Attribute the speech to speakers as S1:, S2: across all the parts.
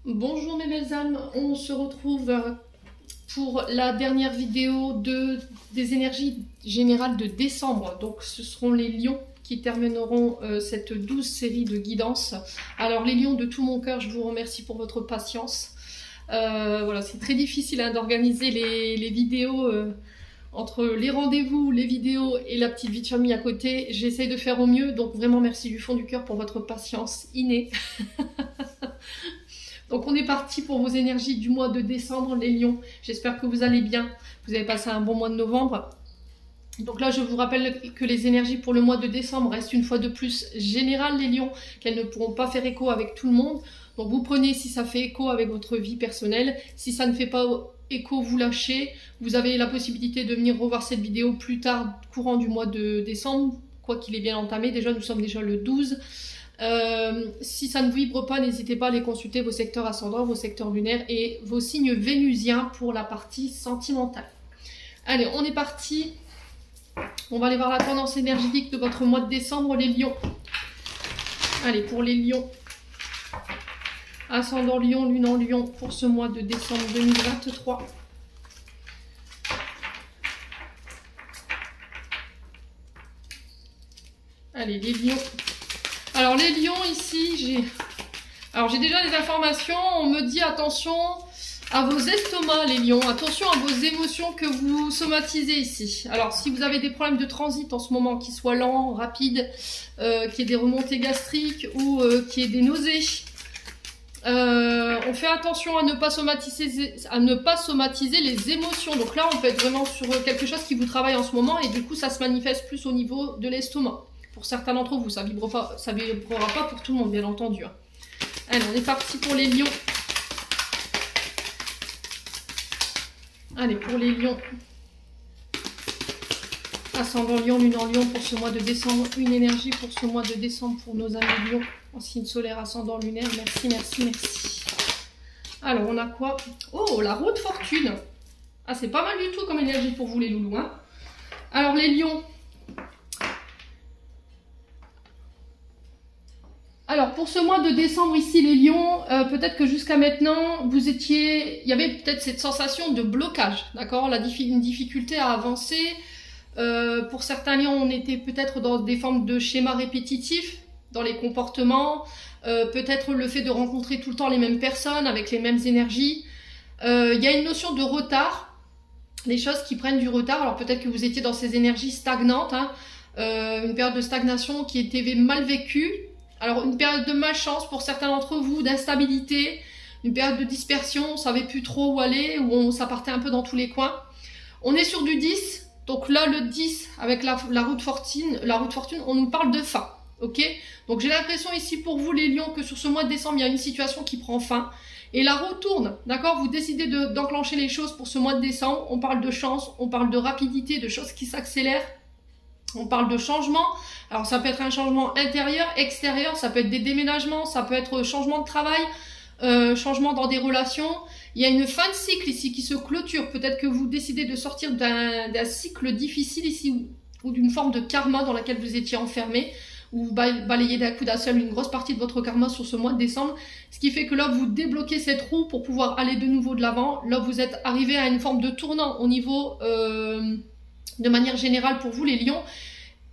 S1: Bonjour mes belles âmes, on se retrouve pour la dernière vidéo des énergies générales de décembre. Donc ce seront les lions qui termineront cette douce série de guidance. Alors les lions, de tout mon cœur, je vous remercie pour votre patience. Voilà, c'est très difficile hein, d'organiser les vidéos entre les rendez-vous, les vidéos et la petite vie de famille à côté. J'essaye de faire au mieux, donc vraiment merci du fond du cœur pour votre patience innée. Donc on est parti pour vos énergies du mois de décembre, les lions. J'espère que vous allez bien. Vous avez passé un bon mois de novembre. Donc là, je vous rappelle que les énergies pour le mois de décembre restent une fois de plus générales, les lions, qu'elles ne pourront pas faire écho avec tout le monde. Donc vous prenez si ça fait écho avec votre vie personnelle. Si ça ne fait pas écho, vous lâchez. Vous avez la possibilité de venir revoir cette vidéo plus tard, courant du mois de décembre, quoi qu'il est bien entamé. Déjà, nous sommes déjà le 12. Si ça ne vibre pas, n'hésitez pas à aller consulter vos secteurs ascendants, vos secteurs lunaires et vos signes vénusiens pour la partie sentimentale. Allez, on est parti. On va aller voir la tendance énergétique de votre mois de décembre, les lions. Allez, pour les lions, ascendant lion, lune en lion, pour ce mois de décembre 2023. Allez, les lions. Alors les lions ici, j'ai déjà des informations, on me dit attention à vos estomacs les lions, attention à vos émotions que vous somatisez ici. Alors si vous avez des problèmes de transit en ce moment, qu'ils soient lents, rapides, qu'il y ait des remontées gastriques ou qu'il y ait des nausées, on fait attention à ne pas somatiser les émotions. Donc là on peut être vraiment sur quelque chose qui vous travaille en ce moment et du coup ça se manifeste plus au niveau de l'estomac. Pour certains d'entre vous, ça vibrera pas pour tout le monde, bien entendu. Allez, on est parti pour les lions. Allez, pour les lions. Ascendant lion, lune en lion pour ce mois de décembre. Une énergie pour ce mois de décembre pour nos amis lions. En signe solaire, ascendant lunaire. Merci, merci, merci. Alors, on a quoi? Oh, la roue de fortune. Ah, c'est pas mal du tout comme énergie pour vous les loulous. Hein. Alors, les lions. Alors pour ce mois de décembre ici les lions, peut-être que jusqu'à maintenant il y avait peut-être cette sensation de blocage, d'accord, une difficulté à avancer. Pour certains lions on était peut-être dans des formes de schémas répétitifs dans les comportements, peut-être le fait de rencontrer tout le temps les mêmes personnes avec les mêmes énergies. Il y a une notion de retard, des choses qui prennent du retard, alors peut-être que vous étiez dans ces énergies stagnantes, hein, une période de stagnation qui était mal vécue. Alors une période de malchance pour certains d'entre vous, d'instabilité, une période de dispersion, on ne savait plus trop où aller, où ça partait un peu dans tous les coins. On est sur du 10, donc là le 10 avec la roue de fortune, on nous parle de fin, ok? Donc j'ai l'impression ici pour vous les lions que sur ce mois de décembre, il y a une situation qui prend fin. Et la roue tourne, d'accord? Vous décidez d'enclencher les choses pour ce mois de décembre, on parle de chance, on parle de rapidité, de choses qui s'accélèrent. On parle de changement, alors ça peut être un changement intérieur, extérieur, ça peut être des déménagements, ça peut être changement de travail, changement dans des relations. Il y a une fin de cycle ici qui se clôture, peut-être que vous décidez de sortir d'un cycle difficile ici ou d'une forme de karma dans laquelle vous étiez enfermé, ou vous balayez d'un coup d'un seul une grosse partie de votre karma sur ce mois de décembre, ce qui fait que là vous débloquez cette roue pour pouvoir aller de nouveau de l'avant. Là vous êtes arrivé à une forme de tournant au niveau... de manière générale pour vous les lions,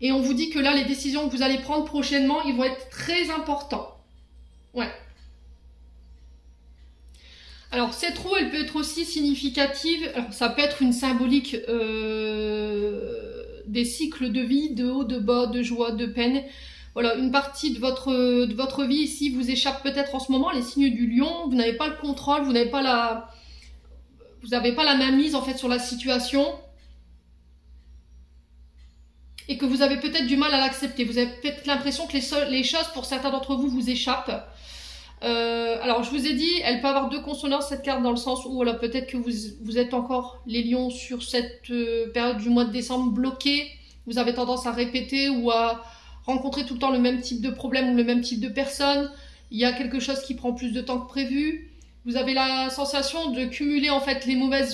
S1: et on vous dit que là les décisions que vous allez prendre prochainement ils vont être très importants. Ouais. Alors cette roue elle peut être aussi significative, alors ça peut être une symbolique des cycles de vie, de haut, de bas, de joie, de peine. Voilà, une partie de votre vie ici vous échappe peut-être en ce moment, les signes du lion, vous n'avez pas le contrôle, vous n'avez pas la mainmise en fait sur la situation. Et que vous avez peut-être du mal à l'accepter. Vous avez peut-être l'impression que les choses, pour certains d'entre vous, vous échappent. Alors, je vous ai dit, elle peut avoir deux consonances, cette carte, dans le sens où peut-être que vous êtes encore, les lions, sur cette période du mois de décembre, bloqués. Vous avez tendance à répéter ou à rencontrer tout le temps le même type de problème ou le même type de personne. Il y a quelque chose qui prend plus de temps que prévu. Vous avez la sensation de cumuler, en fait, les mauvaises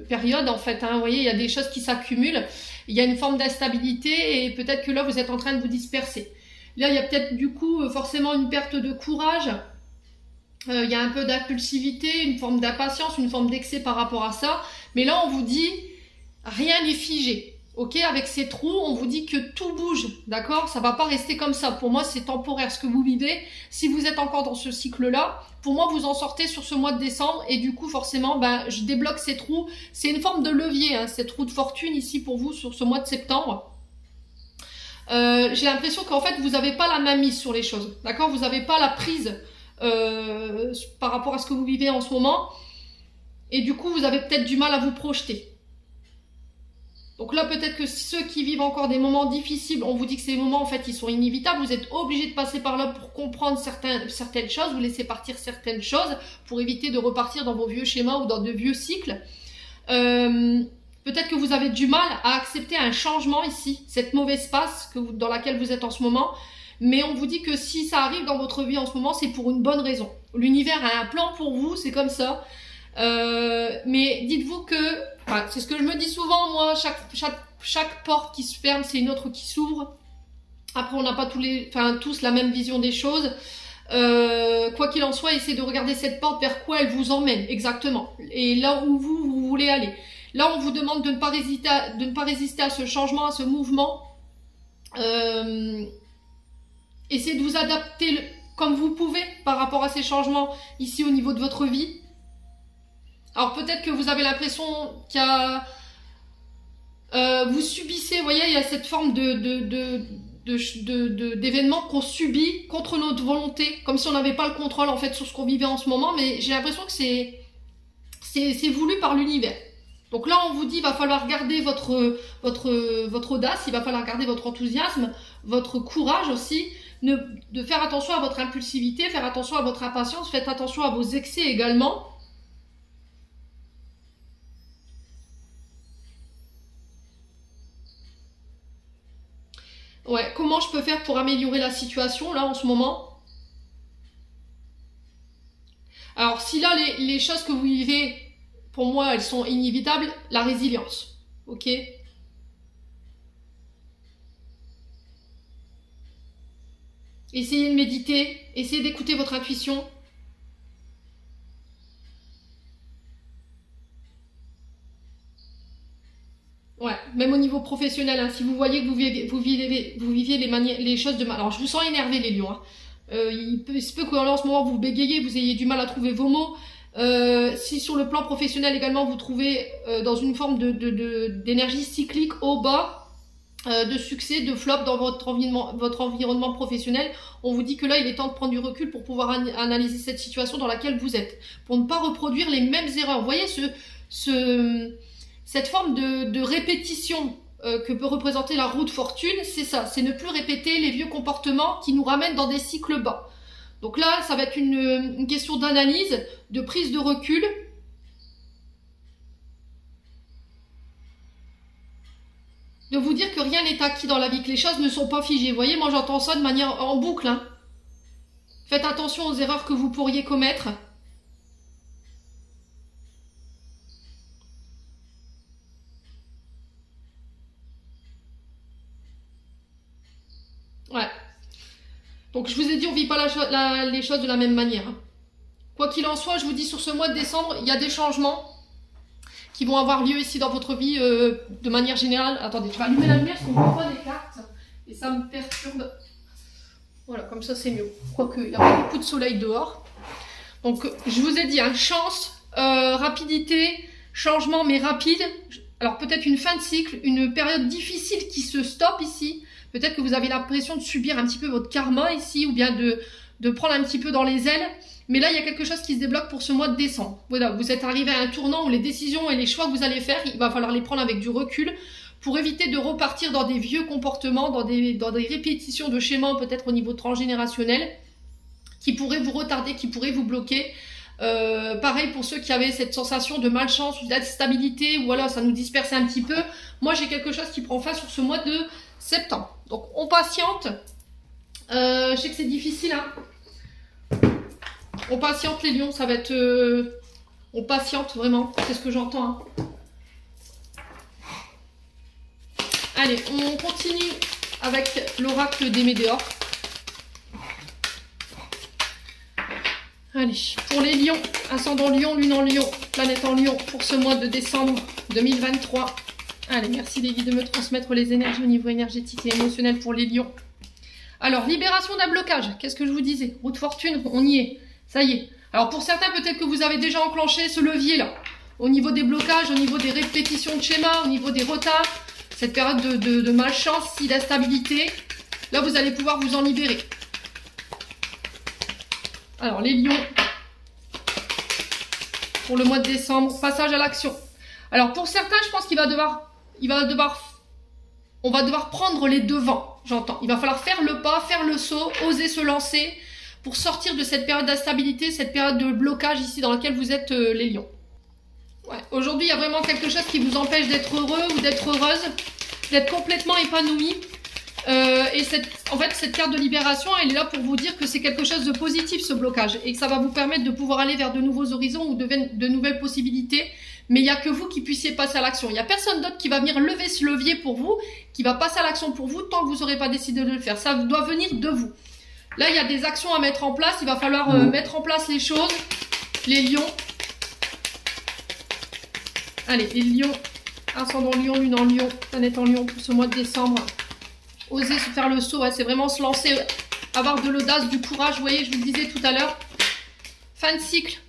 S1: périodes en fait, hein. Vous voyez, il y a des choses qui s'accumulent, il y a une forme d'instabilité et peut-être que là vous êtes en train de vous disperser. Là, il y a peut-être du coup forcément une perte de courage. Il y a un peu d'impulsivité, une forme d'impatience, une forme d'excès par rapport à ça. Mais là, on vous dit, rien n'est figé. Ok, avec ces trous, on vous dit que tout bouge, d'accord? Ça va pas rester comme ça. Pour moi, c'est temporaire ce que vous vivez. Si vous êtes encore dans ce cycle-là, pour moi, vous en sortez sur ce mois de décembre. Et du coup, forcément, ben, je débloque ces trous. C'est une forme de levier, hein, ces trous de fortune ici pour vous sur ce mois de septembre. J'ai l'impression qu'en fait, vous n'avez pas la main mise sur les choses, d'accord? Vous n'avez pas la prise par rapport à ce que vous vivez en ce moment. Et du coup, vous avez peut-être du mal à vous projeter. Donc là, peut-être que ceux qui vivent encore des moments difficiles, on vous dit que ces moments, en fait, ils sont inévitables. Vous êtes obligé de passer par là pour comprendre certaines choses, vous laissez partir certaines choses pour éviter de repartir dans vos vieux schémas ou dans de vieux cycles. Peut-être que vous avez du mal à accepter un changement ici, cette mauvaise passe dans laquelle vous êtes en ce moment. Mais on vous dit que si ça arrive dans votre vie en ce moment, c'est pour une bonne raison. L'univers a un plan pour vous, c'est comme ça. Mais dites-vous que, enfin, c'est ce que je me dis souvent, moi, chaque porte qui se ferme, c'est une autre qui s'ouvre. Après, on n'a pas tous la même vision des choses. Quoi qu'il en soit, essayez de regarder cette porte vers quoi elle vous emmène, exactement. Et là où vous voulez aller. Là, on vous demande de ne pas résister à ce changement, à ce mouvement. Essayez de vous adapter comme vous pouvez par rapport à ces changements ici au niveau de votre vie. Alors peut-être que vous avez l'impression qu'il y a... vous subissez, vous voyez, il y a cette forme d'événements qu'on subit contre notre volonté, comme si on n'avait pas le contrôle en fait sur ce qu'on vivait en ce moment, mais j'ai l'impression que c'est voulu par l'univers. Donc là, on vous dit, il va falloir garder votre audace, il va falloir garder votre enthousiasme, votre courage aussi, de faire attention à votre impulsivité, faire attention à votre impatience, faites attention à vos excès également. Ouais, comment je peux faire pour améliorer la situation là en ce moment? Alors si là les choses que vous vivez, pour moi elles sont inévitables, la résilience, ok? Essayez de méditer, essayez d'écouter votre intuition. Ouais, même au niveau professionnel, hein, si vous voyez que vous viviez les choses de mal. Alors, je vous sens énervé, les lions. Hein. Il se peut que en ce moment, vous bégayez, vous ayez du mal à trouver vos mots. Si sur le plan professionnel également, vous trouvez dans une forme d'énergie cyclique au bas, de succès, de flop dans votre environnement professionnel, on vous dit que là, il est temps de prendre du recul pour pouvoir analyser cette situation dans laquelle vous êtes. Pour ne pas reproduire les mêmes erreurs. Vous voyez cette forme de répétition que peut représenter la roue de fortune, c'est ça, c'est ne plus répéter les vieux comportements qui nous ramènent dans des cycles bas. Donc là, ça va être une question d'analyse, de prise de recul. De vous dire que rien n'est acquis dans la vie, que les choses ne sont pas figées. Vous voyez, moi j'entends ça de manière en boucle. Hein. Faites attention aux erreurs que vous pourriez commettre. Ouais. Donc je vous ai dit, on ne vit pas les choses de la même manière. Quoi qu'il en soit, je vous dis sur ce mois de décembre, il y a des changements qui vont avoir lieu ici dans votre vie de manière générale. Attendez, je vais allumer la lumière parce qu'on ne voit pas les cartes et ça me perturbe. Voilà, comme ça c'est mieux. Quoique, il y a pas beaucoup de soleil dehors. Donc je vous ai dit, hein, chance, rapidité, changement mais rapide. Alors peut-être une fin de cycle, une période difficile qui se stoppe ici. Peut-être que vous avez l'impression de subir un petit peu votre karma ici, ou bien de prendre un petit peu dans les ailes. Mais là, il y a quelque chose qui se débloque pour ce mois de décembre. Voilà, vous êtes arrivé à un tournant où les décisions et les choix que vous allez faire, il va falloir les prendre avec du recul pour éviter de repartir dans des vieux comportements, dans des répétitions de schémas, peut-être au niveau transgénérationnel, qui pourraient vous retarder, qui pourraient vous bloquer. Pareil pour ceux qui avaient cette sensation de malchance ou d'instabilité, ou voilà, ça nous disperse un petit peu. Moi, j'ai quelque chose qui prend fin sur ce mois de septembre. Donc, on patiente. Je sais que c'est difficile, hein. On patiente les lions, ça va être... on patiente vraiment, c'est ce que j'entends. Hein. Allez, on continue avec l'oracle des météores. Allez, pour les lions, ascendant lion, lune en lion, planète en lion, pour ce mois de décembre 2023. Allez, merci les guides de me transmettre les énergies au niveau énergétique et émotionnel pour les lions. Alors, libération d'un blocage, qu'est-ce que je vous disais? Roue de fortune, on y est, ça y est. Alors pour certains, peut-être que vous avez déjà enclenché ce levier-là, au niveau des blocages, au niveau des répétitions de schémas, au niveau des retards, cette période de malchance, d'instabilité. Là, vous allez pouvoir vous en libérer. Alors, les lions, pour le mois de décembre, passage à l'action. Alors, pour certains, je pense on va devoir prendre les devants, j'entends. Il va falloir faire le pas, faire le saut, oser se lancer pour sortir de cette période d'instabilité, cette période de blocage ici dans laquelle vous êtes les lions. Ouais. Aujourd'hui, il y a vraiment quelque chose qui vous empêche d'être heureux ou d'être heureuse, d'être complètement épanoui. Et en fait, cette carte de libération, elle est là pour vous dire que c'est quelque chose de positif, ce blocage, et que ça va vous permettre de pouvoir aller vers de nouveaux horizons ou de nouvelles possibilités. Mais il n'y a que vous qui puissiez passer à l'action. Il n'y a personne d'autre qui va venir lever ce levier pour vous, qui va passer à l'action pour vous tant que vous n'aurez pas décidé de le faire. Ça doit venir de vous. Là, il y a des actions à mettre en place. Il va falloir mettre en place les choses. Les lions. Allez, les lions. Ascendant lion, lune en lion, planète en lion pour ce mois de décembre. Oser se faire le saut, ouais, c'est vraiment se lancer, avoir de l'audace, du courage. Vous voyez, je vous le disais tout à l'heure. Fin de cycle.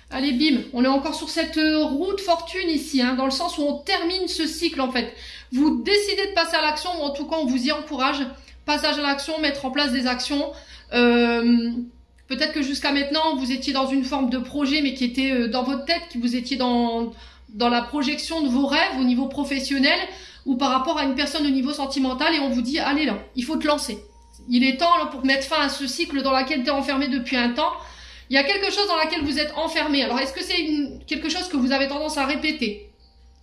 S1: Allez, bim, on est encore sur cette roue de fortune ici, hein, dans le sens où on termine ce cycle en fait. Vous décidez de passer à l'action, ou en tout cas on vous y encourage. Passage à l'action, mettre en place des actions. Peut-être que jusqu'à maintenant vous étiez dans une forme de projet mais qui était dans votre tête, que vous étiez dans la projection de vos rêves au niveau professionnel ou par rapport à une personne au niveau sentimental et on vous dit allez là, il faut te lancer. Il est temps là, pour mettre fin à ce cycle dans lequel tu es enfermé depuis un temps. Il y a quelque chose dans laquelle vous êtes enfermé. Alors, est-ce que c'est quelque chose que vous avez tendance à répéter?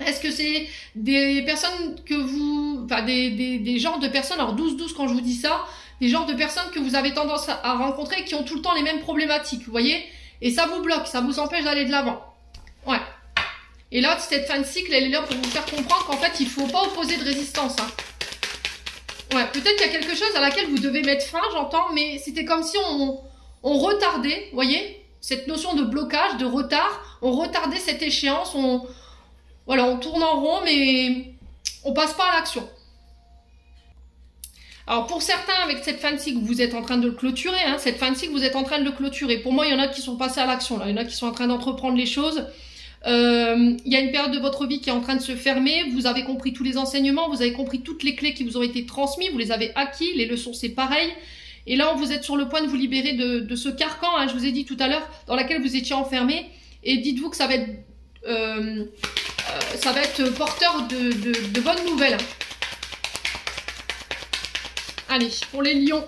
S1: Est-ce que c'est des personnes que vous... Enfin, des genres de personnes, alors 12-12 quand je vous dis ça, des genres de personnes que vous avez tendance à rencontrer qui ont tout le temps les mêmes problématiques, vous voyez? Et ça vous bloque, ça vous empêche d'aller de l'avant. Ouais. Et là, cette fin de cycle, elle est là pour vous faire comprendre qu'en fait, il ne faut pas opposer de résistance. Hein. Ouais, peut-être qu'il y a quelque chose à laquelle vous devez mettre fin, j'entends, mais c'était comme si on retardait, vous voyez, cette notion de blocage, de retard, on retardait cette échéance, on tourne en rond, mais on passe pas à l'action. Alors pour certains, avec cette fin de cycle, vous êtes en train de le clôturer, hein, cette fin de cycle, vous êtes en train de le clôturer. Pour moi, il y en a qui sont passés à l'action, là, il y en a qui sont en train d'entreprendre les choses. Il y a une période de votre vie qui est en train de se fermer, vous avez compris tous les enseignements, vous avez compris toutes les clés qui vous ont été transmises, vous les avez acquis, les leçons c'est pareil. Et là, vous êtes sur le point de vous libérer de ce carcan, hein, je vous ai dit tout à l'heure, dans lequel vous étiez enfermé. Et dites-vous que ça va être porteur de bonnes nouvelles. Allez, pour les lions.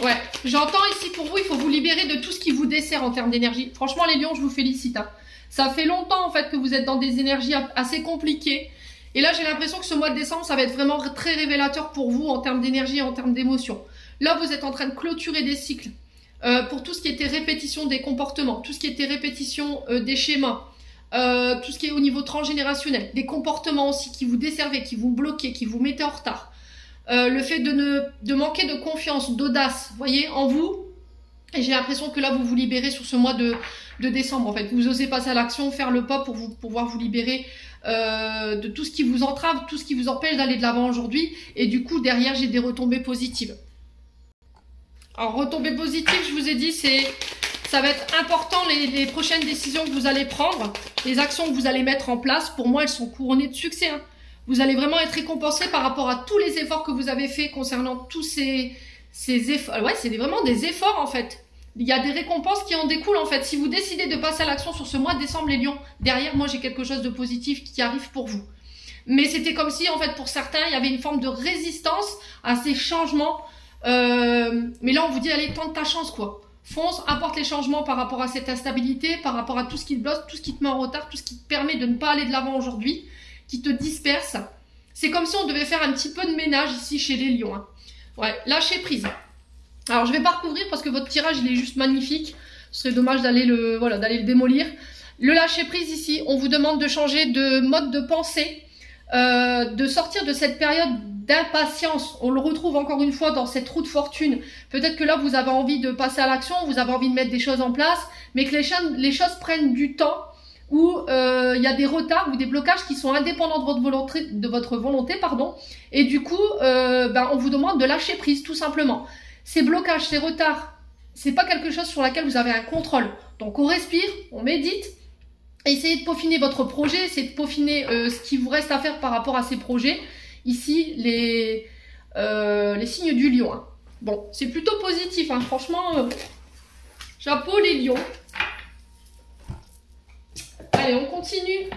S1: Ouais, j'entends ici pour vous, il faut vous libérer de tout ce qui vous dessert en termes d'énergie. Franchement, les lions, je vous félicite. Hein. Ça fait longtemps, en fait, que vous êtes dans des énergies assez compliquées. Et là, j'ai l'impression que ce mois de décembre, ça va être vraiment très révélateur pour vous en termes d'énergie et en termes d'émotion. Là, vous êtes en train de clôturer des cycles pour tout ce qui était répétition des comportements, tout ce qui était répétition des schémas, tout ce qui est au niveau transgénérationnel, des comportements aussi qui vous desservaient, qui vous bloquaient, qui vous mettaient en retard. Le fait de manquer de confiance, d'audace, vous voyez, en vous. Et j'ai l'impression que là, vous vous libérez sur ce mois de décembre, en fait. Vous osez passer à l'action, faire le pas pour pouvoir vous libérer de tout ce qui vous entrave, tout ce qui vous empêche d'aller de l'avant aujourd'hui. Et du coup, derrière, j'ai des retombées positives. Alors, retombées positives, je vous ai dit, ça va être important, les prochaines décisions que vous allez prendre, les actions que vous allez mettre en place. Pour moi, elles sont couronnées de succès. Hein. Vous allez vraiment être récompensé par rapport à tous les efforts que vous avez faits concernant tous ces efforts. Ouais, c'est vraiment des efforts, en fait. Il y a des récompenses qui en découlent en fait. Si vous décidez de passer à l'action sur ce mois de décembre, les lions, derrière moi j'ai quelque chose de positif qui arrive pour vous. Mais c'était comme si en fait pour certains il y avait une forme de résistance à ces changements. Mais là on vous dit allez, tente ta chance quoi. Fonce, apporte les changements par rapport à cette instabilité, par rapport à tout ce qui te bloque, tout ce qui te met en retard, tout ce qui te permet de ne pas aller de l'avant aujourd'hui, qui te disperse. C'est comme si on devait faire un petit peu de ménage ici chez les lions. Hein. Ouais, lâcher prise. Alors, je ne vais pas recouvrir parce que votre tirage, il est juste magnifique. Ce serait dommage d'aller le démolir. Le lâcher prise ici, on vous demande de changer de mode de pensée, de sortir de cette période d'impatience. On le retrouve encore une fois dans cette roue de fortune. Peut-être que là, vous avez envie de passer à l'action, vous avez envie de mettre des choses en place, mais que les choses prennent du temps, où il y a des retards ou des blocages qui sont indépendants de votre volonté, pardon. Et du coup, on vous demande de lâcher prise, tout simplement. Ces blocages, ces retards, c'est pas quelque chose sur lequel vous avez un contrôle. Donc on respire, on médite, essayez de peaufiner votre projet, essayez de peaufiner ce qui vous reste à faire par rapport à ces projets. Ici, les signes du lion. Hein. Bon, c'est plutôt positif, hein. Franchement, chapeau les lions. Allez, on continue.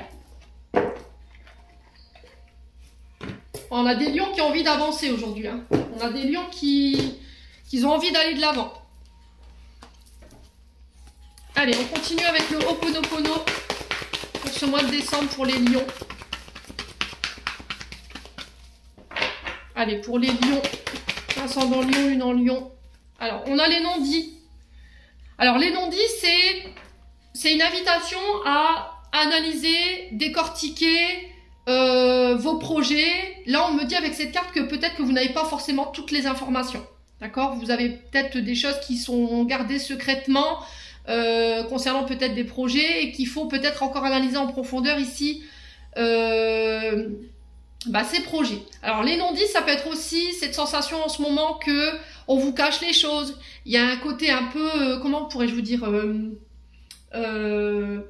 S1: On a des lions qui ont envie d'avancer aujourd'hui. Hein. On a des lions qui ont envie d'aller de l'avant. Allez, on continue avec le Ho'oponopono pour ce mois de décembre pour les lions. Allez, pour les lions, ascendant lion, lune en lion. Alors, on a les non-dits. Alors, les non-dits, c'est une invitation à analyser, décortiquer vos projets. Là, on me dit avec cette carte que peut-être que vous n'avez pas forcément toutes les informations. D'accord? Vous avez peut-être des choses qui sont gardées secrètement concernant peut-être des projets et qu'il faut peut-être encore analyser en profondeur ici ces projets. Alors les non-dits, ça peut être aussi cette sensation en ce moment que on vous cache les choses. Il y a un côté un peu, comment pourrais-je vous dire,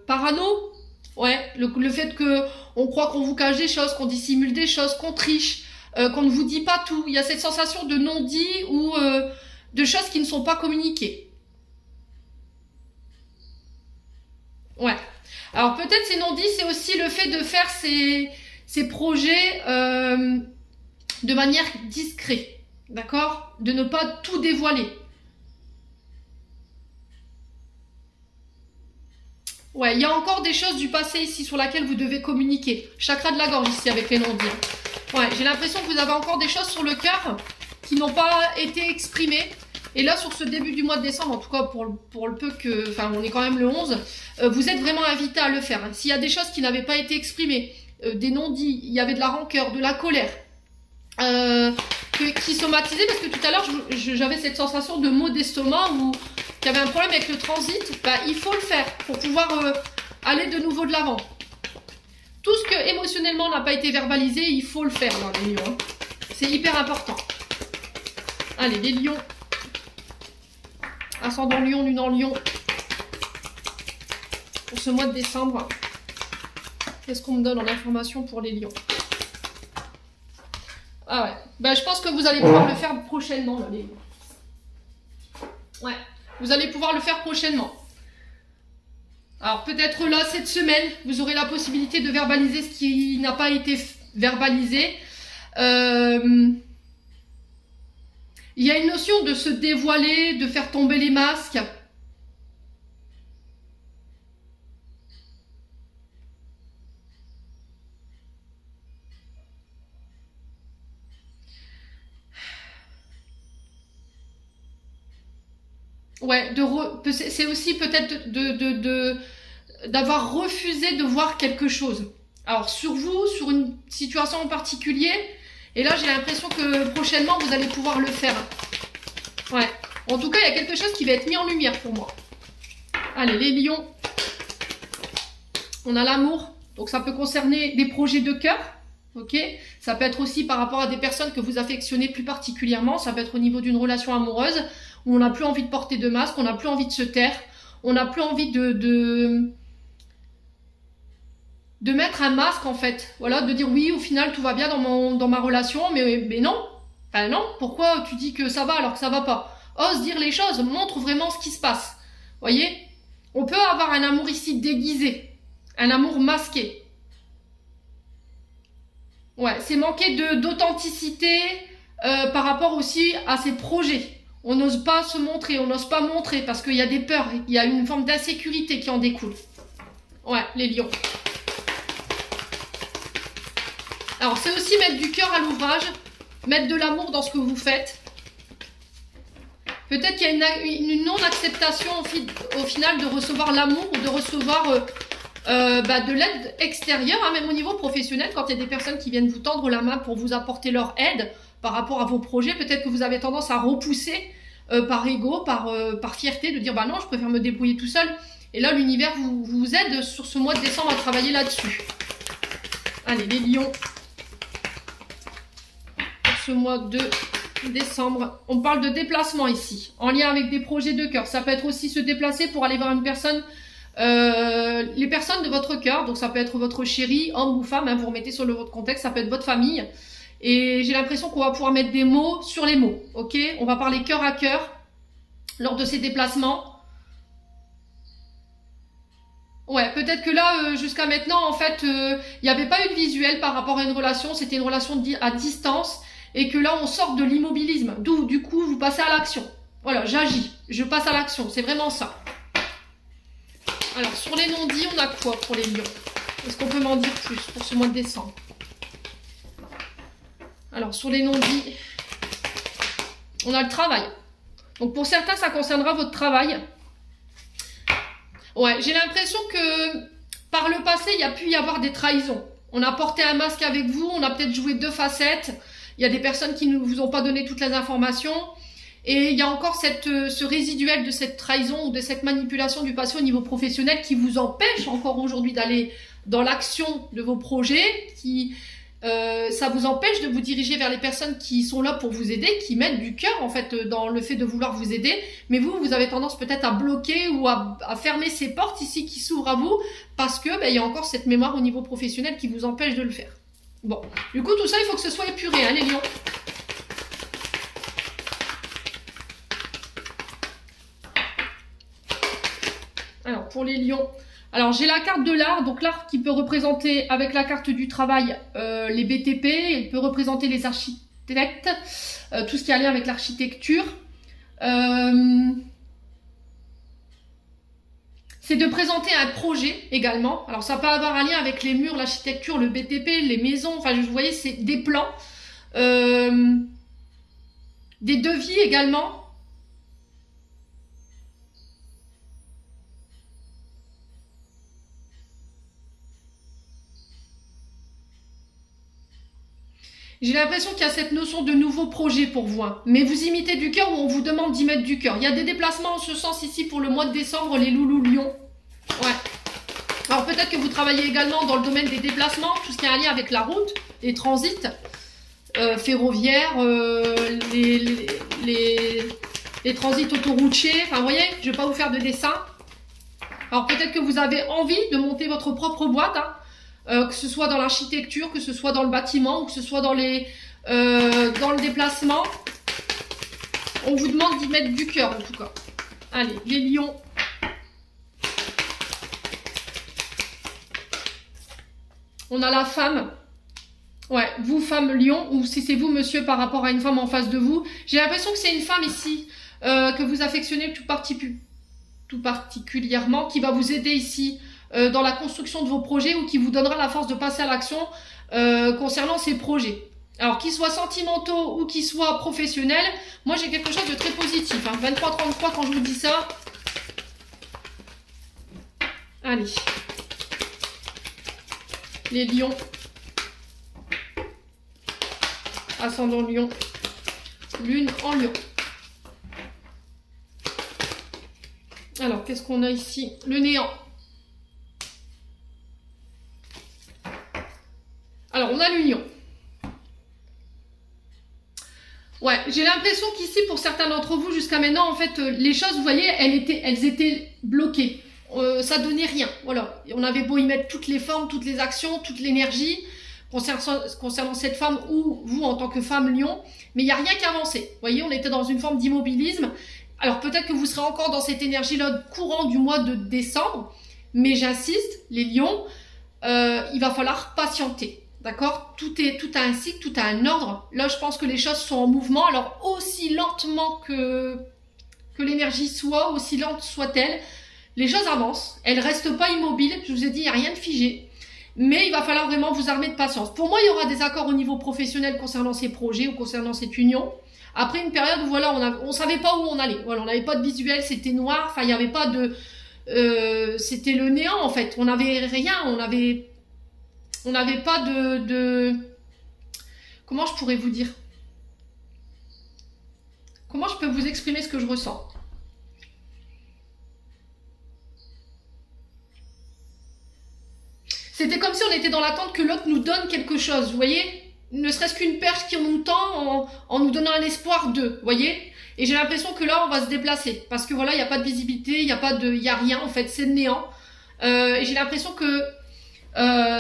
S1: parano. Ouais, le fait que on croit qu'on vous cache des choses, qu'on dissimule des choses, qu'on triche, qu'on ne vous dit pas tout. Il y a cette sensation de non-dit ou de choses qui ne sont pas communiquées. Ouais. Alors peut-être ces non-dits, c'est aussi le fait de faire ces projets de manière discrète. D'accord? De ne pas tout dévoiler. Ouais, il y a encore des choses du passé ici sur lesquelles vous devez communiquer. Chakra de la gorge ici avec les non-dits. Ouais, j'ai l'impression que vous avez encore des choses sur le cœur qui n'ont pas été exprimées. Et là, sur ce début du mois de décembre, en tout cas pour le peu que... Enfin, on est quand même le 11, vous êtes vraiment invité à le faire. S'il y a des choses qui n'avaient pas été exprimées, des non-dits, il y avait de la rancœur, de la colère, qui somatisaient, parce que tout à l'heure, j'avais cette sensation de maux d'estomac où il y avait un problème avec le transit. Il faut le faire pour pouvoir aller de nouveau de l'avant. Tout ce que émotionnellement n'a pas été verbalisé, il faut le faire, là, les lions. Hein. C'est hyper important. Allez, les lions. Ascendant lion, lune en lion. Pour ce mois de décembre. Qu'est-ce qu'on me donne en information pour les lions? Ah ouais. Je pense que vous allez pouvoir le faire prochainement, là, les lions. Ouais. Vous allez pouvoir le faire prochainement. Alors peut-être là, cette semaine, vous aurez la possibilité de verbaliser ce qui n'a pas été verbalisé. Il y a une notion de se dévoiler, de faire tomber les masques. Ouais, c'est aussi peut-être d'avoir refusé de voir quelque chose. Alors sur vous, sur une situation en particulier, et là j'ai l'impression que prochainement vous allez pouvoir le faire. Ouais, en tout cas il y a quelque chose qui va être mis en lumière pour moi. Allez, les lions. On a l'amour, donc ça peut concerner des projets de cœur. Ok, ça peut être aussi par rapport à des personnes que vous affectionnez plus particulièrement. Ça peut être au niveau d'une relation amoureuse où on n'a plus envie de porter de masque, on n'a plus envie de se taire, on n'a plus envie de mettre un masque en fait. Voilà, de dire oui, au final tout va bien dans ma relation, mais non. Enfin non, pourquoi tu dis que ça va alors que ça va pas? Ose dire les choses, montre vraiment ce qui se passe. Voyez, on peut avoir un amour ici déguisé, un amour masqué. Ouais, c'est manquer d'authenticité par rapport aussi à ses projets. On n'ose pas se montrer, on n'ose pas montrer parce qu'il y a des peurs, il y a une forme d'insécurité qui en découle. Ouais, les lions. Alors, c'est aussi mettre du cœur à l'ouvrage, mettre de l'amour dans ce que vous faites. Peut-être qu'il y a une non-acceptation au final de recevoir l'amour ou de recevoir de l'aide extérieure, hein, même au niveau professionnel, quand il y a des personnes qui viennent vous tendre la main pour vous apporter leur aide par rapport à vos projets, peut-être que vous avez tendance à repousser par ego, par fierté, de dire bah non, je préfère me débrouiller tout seul. Et là, l'univers vous aide sur ce mois de décembre à travailler là-dessus. Allez, les lions, pour ce mois de décembre, on parle de déplacement ici, en lien avec des projets de cœur. Ça peut être aussi se déplacer pour aller voir une personne, les personnes de votre cœur, donc ça peut être votre chéri, homme ou femme, hein, vous remettez sur votre contexte, ça peut être votre famille. Et j'ai l'impression qu'on va pouvoir mettre des mots sur les mots, ok? On va parler cœur à cœur lors de ces déplacements. Ouais, peut-être que là, jusqu'à maintenant, en fait, il n'y avait pas eu de visuel par rapport à une relation, c'était une relation à distance, et que là, on sort de l'immobilisme, d'où, du coup, vous passez à l'action. Voilà, j'agis, je passe à l'action, c'est vraiment ça. Alors, sur les non-dits, on a quoi pour les lions? Est-ce qu'on peut m'en dire plus pour ce mois de décembre? Alors, sur les non-dits, on a le travail. Donc, pour certains, ça concernera votre travail. Ouais, j'ai l'impression que par le passé, il y a pu y avoir des trahisons. On a porté un masque avec vous, on a peut-être joué deux facettes. Il y a des personnes qui ne vous ont pas donné toutes les informations. Et il y a encore ce résiduel de cette trahison ou de cette manipulation du passé au niveau professionnel qui vous empêche encore aujourd'hui d'aller dans l'action de vos projets, ça vous empêche de vous diriger vers les personnes qui sont là pour vous aider, qui mettent du cœur en fait dans le fait de vouloir vous aider. Mais vous avez tendance peut-être à bloquer ou à fermer ces portes ici qui s'ouvrent à vous parce que il y a encore cette mémoire au niveau professionnel qui vous empêche de le faire. Bon, du coup tout ça il faut que ce soit épuré, hein, les lions. Alors pour les lions, alors j'ai la carte de l'art, donc l'art qui peut représenter avec la carte du travail les BTP, il peut représenter les architectes, tout ce qui a lien avec l'architecture. C'est de présenter un projet également. Alors ça peut avoir un lien avec les murs, l'architecture, le BTP, les maisons, enfin vous voyez c'est des plans, des devis également. J'ai l'impression qu'il y a cette notion de nouveau projet pour vous, hein. Mais vous imitez du cœur ou on vous demande d'y mettre du cœur. Il y a des déplacements en ce sens ici pour le mois de décembre, les loulous lions. Ouais. Alors peut-être que vous travaillez également dans le domaine des déplacements, tout ce qui a un lien avec la route, les transits ferroviaires, les transits autoroutiers. Enfin vous voyez, je ne vais pas vous faire de dessin. Alors peut-être que vous avez envie de monter votre propre boîte, hein. Que ce soit dans l'architecture, que ce soit dans le bâtiment, ou que ce soit dans le déplacement. On vous demande d'y mettre du cœur en tout cas. Allez, les lions. On a la femme. Ouais, vous femme lion, ou si c'est vous monsieur par rapport à une femme en face de vous. J'ai l'impression que c'est une femme ici, que vous affectionnez tout particulièrement, qui va vous aider ici dans la construction de vos projets ou qui vous donnera la force de passer à l'action concernant ces projets. Alors qu'ils soient sentimentaux ou qu'ils soient professionnels, moi j'ai quelque chose de très positif. Hein. 23-33 quand je vous dis ça. Allez. Les lions. Ascendant lion. Lune en lion. Alors qu'est-ce qu'on a ici? Le néant. Alors, on a l'union. Ouais, j'ai l'impression qu'ici, pour certains d'entre vous, jusqu'à maintenant, en fait, les choses, vous voyez, elles étaient bloquées. Ça donnait rien. Voilà. On avait beau y mettre toutes les formes, toutes les actions, toute l'énergie concernant cette femme ou vous en tant que femme lion, mais il n'y a rien qui avançait. Vous voyez, on était dans une forme d'immobilisme. Alors, peut-être que vous serez encore dans cette énergie-là courant du mois de décembre, mais j'insiste, les lions, il va falloir patienter. D'accord, tout a un cycle, tout a un ordre. Là, je pense que les choses sont en mouvement. Alors, aussi lentement que l'énergie soit, aussi lente soit-elle, les choses avancent. Elles ne restent pas immobiles. Je vous ai dit, il n'y a rien de figé. Mais il va falloir vraiment vous armer de patience. Pour moi, il y aura des accords au niveau professionnel concernant ces projets ou concernant cette union. Après une période où voilà, on savait pas où on allait. Voilà, on n'avait pas de visuel, c'était noir. Enfin, il n'y avait pas c'était le néant en fait. On n'avait rien, on n'avait pas de... Comment je pourrais vous dire? Comment je peux vous exprimer ce que je ressens? C'était comme si on était dans l'attente que l'autre nous donne quelque chose, vous voyez? Ne serait-ce qu'une perche qui nous tend en nous donnant un espoir d'eux, vous voyez? Et j'ai l'impression que là, on va se déplacer. Parce que voilà, il n'y a pas de visibilité, il n'y a rien, en fait, c'est le néant. Et j'ai l'impression que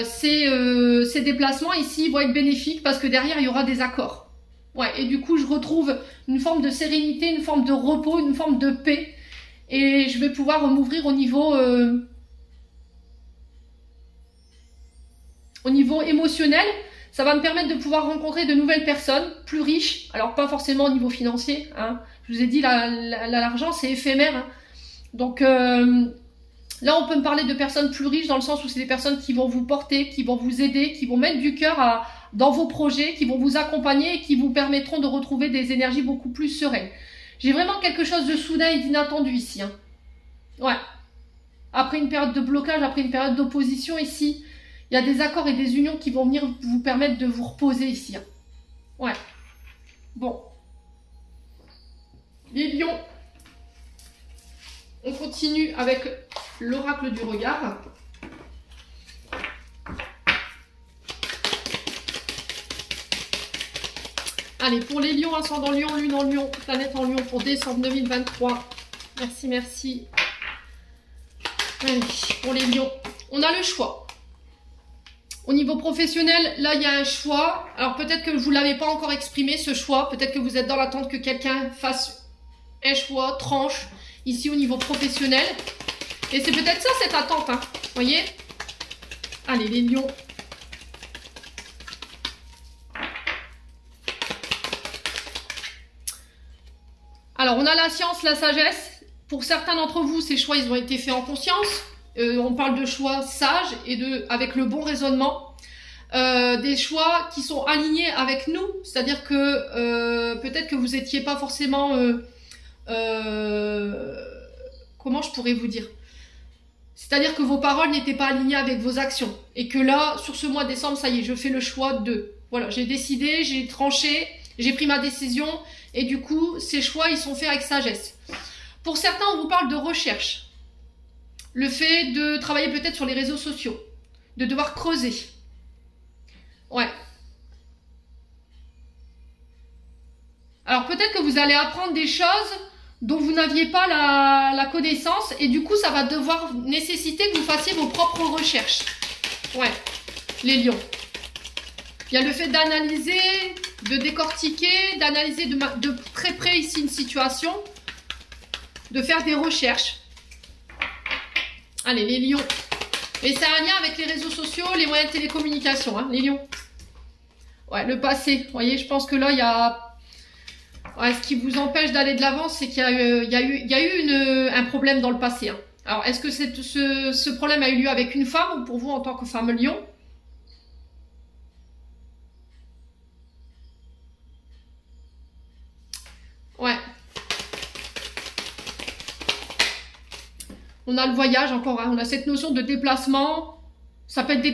S1: ces déplacements ici vont être bénéfiques parce que derrière, il y aura des accords. Ouais, et du coup, je retrouve une forme de sérénité, une forme de repos, une forme de paix. Et je vais pouvoir m'ouvrir au niveau émotionnel. Ça va me permettre de pouvoir rencontrer de nouvelles personnes plus riches. Alors, pas forcément au niveau financier. Hein. Je vous ai dit, l'argent, c'est éphémère. Hein. Donc, là, on peut me parler de personnes plus riches dans le sens où c'est des personnes qui vont vous porter, qui vont vous aider, qui vont mettre du cœur dans vos projets, qui vont vous accompagner et qui vous permettront de retrouver des énergies beaucoup plus sereines. J'ai vraiment quelque chose de soudain et d'inattendu ici. Hein. Ouais. Après une période de blocage, après une période d'opposition ici, il y a des accords et des unions qui vont venir vous permettre de vous reposer ici. Hein. Ouais. Bon. Les lions. On continue avec l'oracle du regard. Allez, pour les lions, ascendant lion, lune en lion, planète en lion pour décembre 2023. Merci, merci. Allez, pour les lions, on a le choix. Au niveau professionnel, là, il y a un choix. Alors, peut-être que vous ne l'avez pas encore exprimé, ce choix. Peut-être que vous êtes dans l'attente que quelqu'un fasse un choix, tranche, ici au niveau professionnel. Et c'est peut-être ça, cette attente. Hein. Vous voyez? Allez, les lions. Alors, on a la science, la sagesse. Pour certains d'entre vous, ces choix, ils ont été faits en conscience. On parle de choix sages et avec le bon raisonnement. Des choix qui sont alignés avec nous. C'est-à-dire que peut-être que vous n'étiez pas forcément... comment je pourrais vous dire? C'est-à-dire que vos paroles n'étaient pas alignées avec vos actions. Et que là, sur ce mois de décembre, ça y est, je fais le choix de... Voilà, j'ai décidé, j'ai tranché, j'ai pris ma décision. Et du coup, ces choix, ils sont faits avec sagesse. Pour certains, on vous parle de recherche. Le fait de travailler peut-être sur les réseaux sociaux. De devoir creuser. Ouais. Alors peut-être que vous allez apprendre des choses dont vous n'aviez pas la connaissance. Et du coup, ça va devoir nécessiter que vous fassiez vos propres recherches. Ouais. Les lions. Il y a le fait d'analyser, de décortiquer, d'analyser de très près ici une situation. De faire des recherches. Allez, les lions. Et c'est un lien avec les réseaux sociaux, les moyens de télécommunication, hein, les lions. Ouais, le passé. Vous voyez, je pense que là, il y a... Ouais, ce qui vous empêche d'aller de l'avant, c'est qu'il y a eu un problème dans le passé. Hein. Alors, est-ce que ce problème a eu lieu avec une femme ou pour vous en tant que femme lion? Ouais. On a le voyage encore, hein. On a cette notion de déplacement. Ça peut être des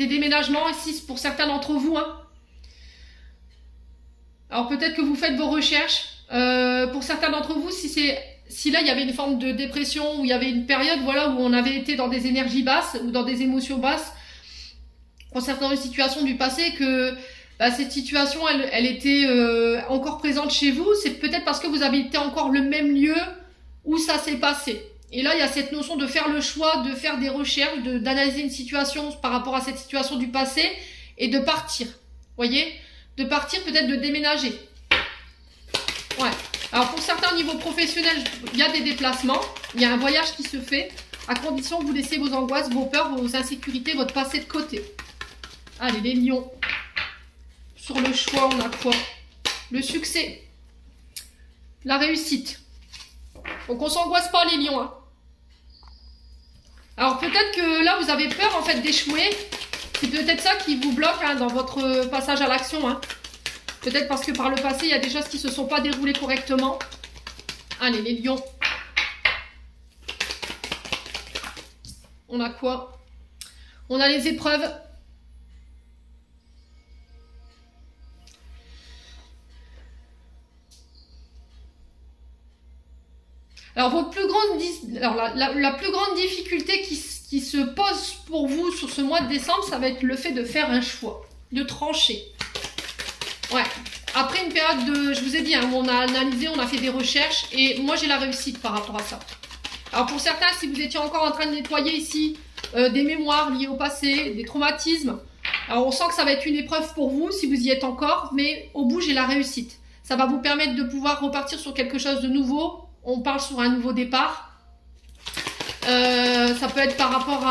S1: déménagements ici pour certains d'entre vous. Hein. Alors peut-être que vous faites vos recherches. Pour certains d'entre vous, si là il y avait une forme de dépression, où il y avait une période voilà, où on avait été dans des énergies basses ou dans des émotions basses, concernant une situation du passé, que bah, cette situation elle était encore présente chez vous, c'est peut-être parce que vous habitez encore le même lieu où ça s'est passé. Et là, il y a cette notion de faire le choix, de faire des recherches, d'analyser une situation par rapport à cette situation du passé et de partir. Vous voyez? De partir, peut-être de déménager. Ouais. Alors, pour certains niveaux professionnels, il y a des déplacements. Il y a un voyage qui se fait, à condition que vous laissiez vos angoisses, vos peurs, vos insécurités, votre passé de côté. Allez, les lions. Sur le choix, on a quoi? Le succès. La réussite. Donc, on s'angoisse pas, les lions, hein. Alors peut-être que là vous avez peur en fait d'échouer. C'est peut-être ça qui vous bloque hein, dans votre passage à l'action. Hein. Peut-être parce que par le passé il y a des choses qui ne se sont pas déroulées correctement. Allez les lions. On a quoi? On a les épreuves. Alors, votre plus grande, alors la plus grande difficulté qui se pose pour vous sur ce mois de décembre, ça va être le fait de faire un choix, de trancher. Ouais. Après une période de, je vous ai dit, hein, où on a analysé, on a fait des recherches, et moi j'ai la réussite par rapport à ça. Alors pour certains, si vous étiez encore en train de nettoyer ici des mémoires liées au passé, des traumatismes, alors on sent que ça va être une épreuve pour vous si vous y êtes encore, mais au bout j'ai la réussite. Ça va vous permettre de pouvoir repartir sur quelque chose de nouveau. On parle sur un nouveau départ. Ça peut être par rapport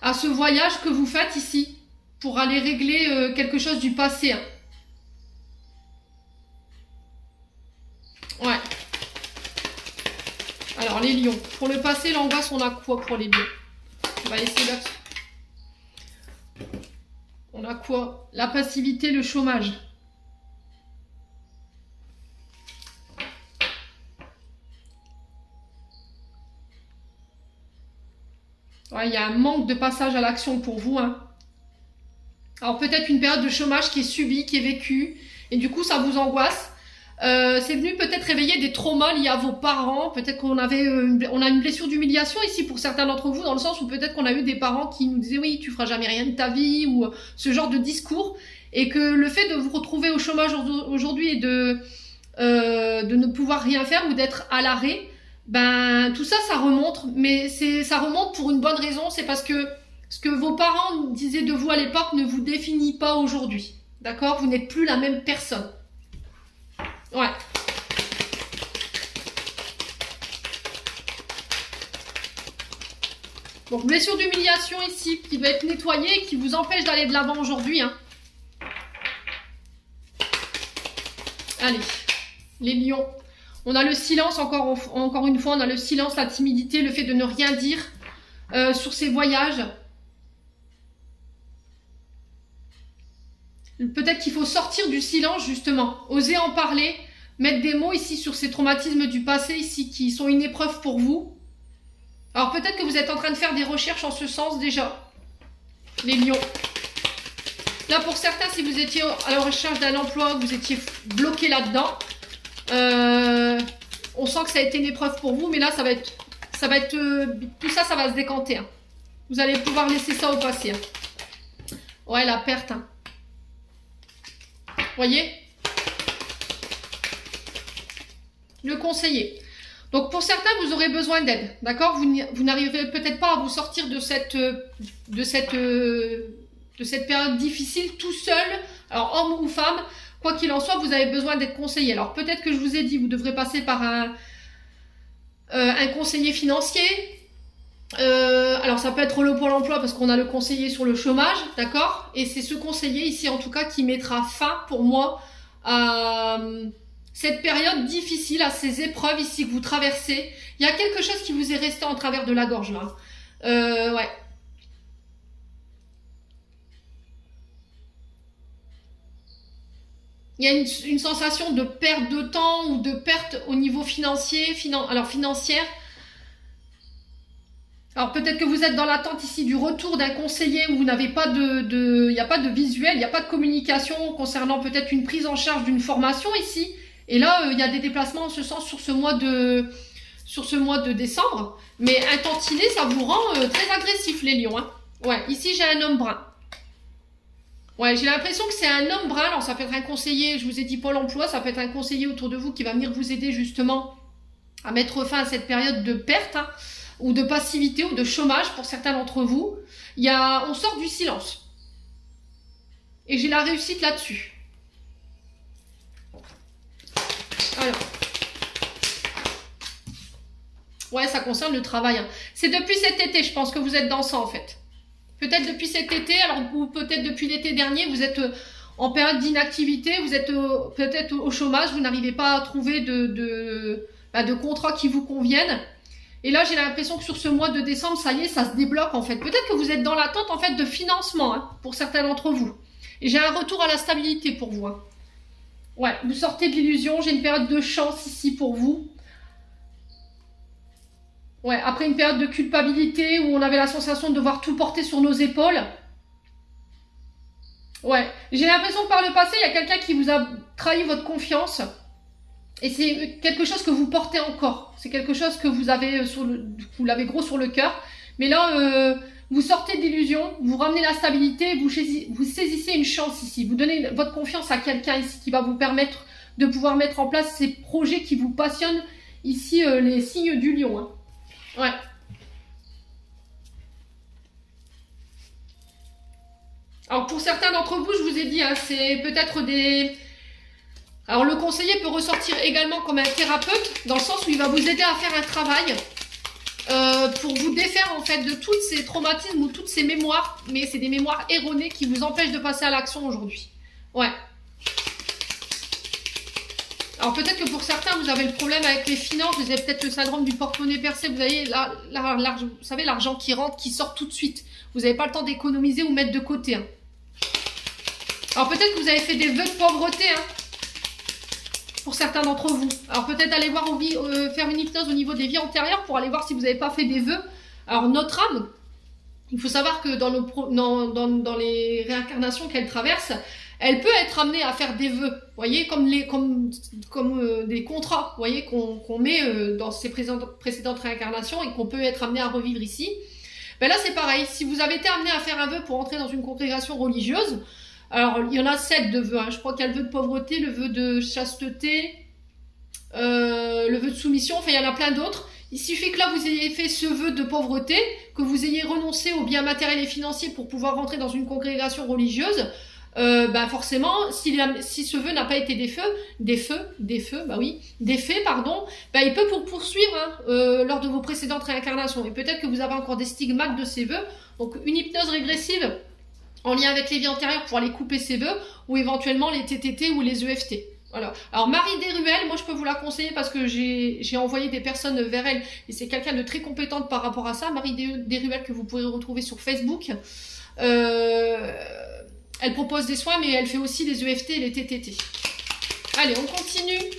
S1: à ce voyage que vous faites ici, pour aller régler quelque chose du passé. Hein. Ouais. Alors, les lions. Pour le passé, l'angoisse, on a quoi pour les lions? On va essayer là. On a quoi? La passivité, le chômage. Ouais, il y a un manque de passage à l'action pour vous. Hein. Alors peut-être une période de chômage qui est subie, qui est vécue, et du coup ça vous angoisse. C'est venu peut-être réveiller des traumas liés à vos parents. Peut-être qu'on avait on a une blessure d'humiliation ici pour certains d'entre vous, dans le sens où peut-être qu'on a eu des parents qui nous disaient oui, tu feras jamais rien de ta vie, ou ce genre de discours, et que le fait de vous retrouver au chômage aujourd'hui et de ne pouvoir rien faire ou d'être à l'arrêt, ben tout ça, ça remonte, mais ça remonte pour une bonne raison, c'est parce que ce que vos parents disaient de vous à l'époque ne vous définit pas aujourd'hui. D'accord? Vous n'êtes plus la même personne. Ouais. Donc, blessure d'humiliation ici, qui doit être nettoyée et qui vous empêche d'aller de l'avant aujourd'hui. Hein. Allez, les lions. On a le silence, encore une fois, on a le silence, la timidité, le fait de ne rien dire sur ces voyages. Peut-être qu'il faut sortir du silence, justement. Oser en parler, mettre des mots ici sur ces traumatismes du passé, ici, qui sont une épreuve pour vous. Alors peut-être que vous êtes en train de faire des recherches en ce sens déjà. Les lions. Là, pour certains, si vous étiez à la recherche d'un emploi, vous étiez bloqué là-dedans, on sent que ça a été une épreuve pour vous, mais là, ça va être tout ça, ça va se décanter. Hein. Vous allez pouvoir laisser ça au passé. Hein. Ouais, la perte. Hein. Voyez? Le conseiller. Donc pour certains, vous aurez besoin d'aide, d'accord? Vous n'arriverez peut-être pas à vous sortir de cette période difficile tout seul, alors homme ou femme, quoi qu'il en soit, vous avez besoin d'être conseillé. Alors peut-être que je vous ai dit, vous devrez passer par un conseiller financier. Alors ça peut être le Pôle emploi parce qu'on a le conseiller sur le chômage, d'accord? Et c'est ce conseiller ici en tout cas qui mettra fin pour moi à cette période difficile, à ces épreuves ici que vous traversez. Il y a quelque chose qui vous est resté en travers de la gorge là. Ouais. Il y a une sensation de perte de temps ou de perte au niveau financier, financière. Alors peut-être que vous êtes dans l'attente ici du retour d'un conseiller où vous n'avez pas il n'y a pas de visuel, il n'y a pas de communication concernant peut-être une prise en charge d'une formation ici. Et là, il y a des déplacements en ce sens sur ce mois de décembre. Mais un tantinet, ça vous rend très agressif les lions. Hein. Ouais, ici j'ai un homme brun. Ouais, j'ai l'impression que c'est un homme brun. Alors ça peut être un conseiller, je vous ai dit Pôle emploi, ça peut être un conseiller autour de vous qui va venir vous aider justement à mettre fin à cette période de perte. Hein, ou de passivité ou de chômage pour certains d'entre vous. On sort du silence. Et j'ai la réussite là-dessus. Alors. Ouais, ça concerne le travail. Hein. C'est depuis cet été, je pense que vous êtes dans ça en fait. Peut-être depuis cet été, ou peut-être depuis l'été dernier, vous êtes en période d'inactivité, vous êtes peut-être au chômage, vous n'arrivez pas à trouver de contrats qui vous conviennent. Et là, j'ai l'impression que sur ce mois de décembre, ça y est, ça se débloque en fait. Peut-être que vous êtes dans l'attente en fait de financement hein, pour certains d'entre vous. Et j'ai un retour à la stabilité pour vous. Hein. Ouais, vous sortez de l'illusion. J'ai une période de chance ici pour vous. Ouais, après une période de culpabilité où on avait la sensation de devoir tout porter sur nos épaules. Ouais, j'ai l'impression que par le passé, il y a quelqu'un qui vous a trahi votre confiance. Et c'est quelque chose que vous portez encore. C'est quelque chose que vous avez vous l'avez gros sur le cœur. Mais là, vous sortez d'illusion, vous ramenez la stabilité, vous saisissez une chance ici. Vous donnez votre confiance à quelqu'un ici qui va vous permettre de pouvoir mettre en place ces projets qui vous passionnent. Ici, les signes du lion. Hein. Ouais. Alors pour certains d'entre vous, je vous ai dit, hein, c'est peut-être des... Alors le conseiller peut ressortir également comme un thérapeute, dans le sens où il va vous aider à faire un travail pour vous défaire en fait de tous ces traumatismes ou toutes ces mémoires, mais c'est des mémoires erronées qui vous empêchent de passer à l'action aujourd'hui. Ouais. Alors peut-être que pour certains, vous avez le problème avec les finances, vous avez peut-être le syndrome du porte-monnaie percé, vous avez vous savez, l'argent qui rentre, qui sort tout de suite. Vous n'avez pas le temps d'économiser ou mettre de côté. Hein. Alors peut-être que vous avez fait des vœux de pauvreté, hein, pour certains d'entre vous. Alors peut-être aller voir faire une hypnose au niveau des vies antérieures pour aller voir si vous n'avez pas fait des vœux. Alors notre âme, il faut savoir que dans les réincarnations qu'elle traverse, elle peut être amenée à faire des vœux, vous voyez, comme des contrats, vous voyez, qu'on met dans ses précédentes réincarnations et qu'on peut être amené à revivre ici. Ben là c'est pareil, si vous avez été amené à faire un vœu pour entrer dans une congrégation religieuse, alors il y en a 7 de vœux, hein. Je crois qu'il y a le vœu de pauvreté, le vœu de chasteté, le vœu de soumission, enfin il y en a plein d'autres. Il suffit que là vous ayez fait ce vœu de pauvreté, que vous ayez renoncé aux biens matériels et financiers pour pouvoir rentrer dans une congrégation religieuse. Ben forcément, si ce vœu n'a pas été défait, pardon, ben il peut vous poursuivre hein, lors de vos précédentes réincarnations. Et peut-être que vous avez encore des stigmates de ces vœux. Donc une hypnose régressive en lien avec les vies antérieures pour aller couper ces vœux, ou éventuellement les TTT ou les EFT. Voilà. Alors Marie Desruelles, moi je peux vous la conseiller parce que j'ai envoyé des personnes vers elle et c'est quelqu'un de très compétente par rapport à ça. Marie Desruelles que vous pourrez retrouver sur Facebook. Elle propose des soins, mais elle fait aussi les EFT et les TTT. Allez, on continue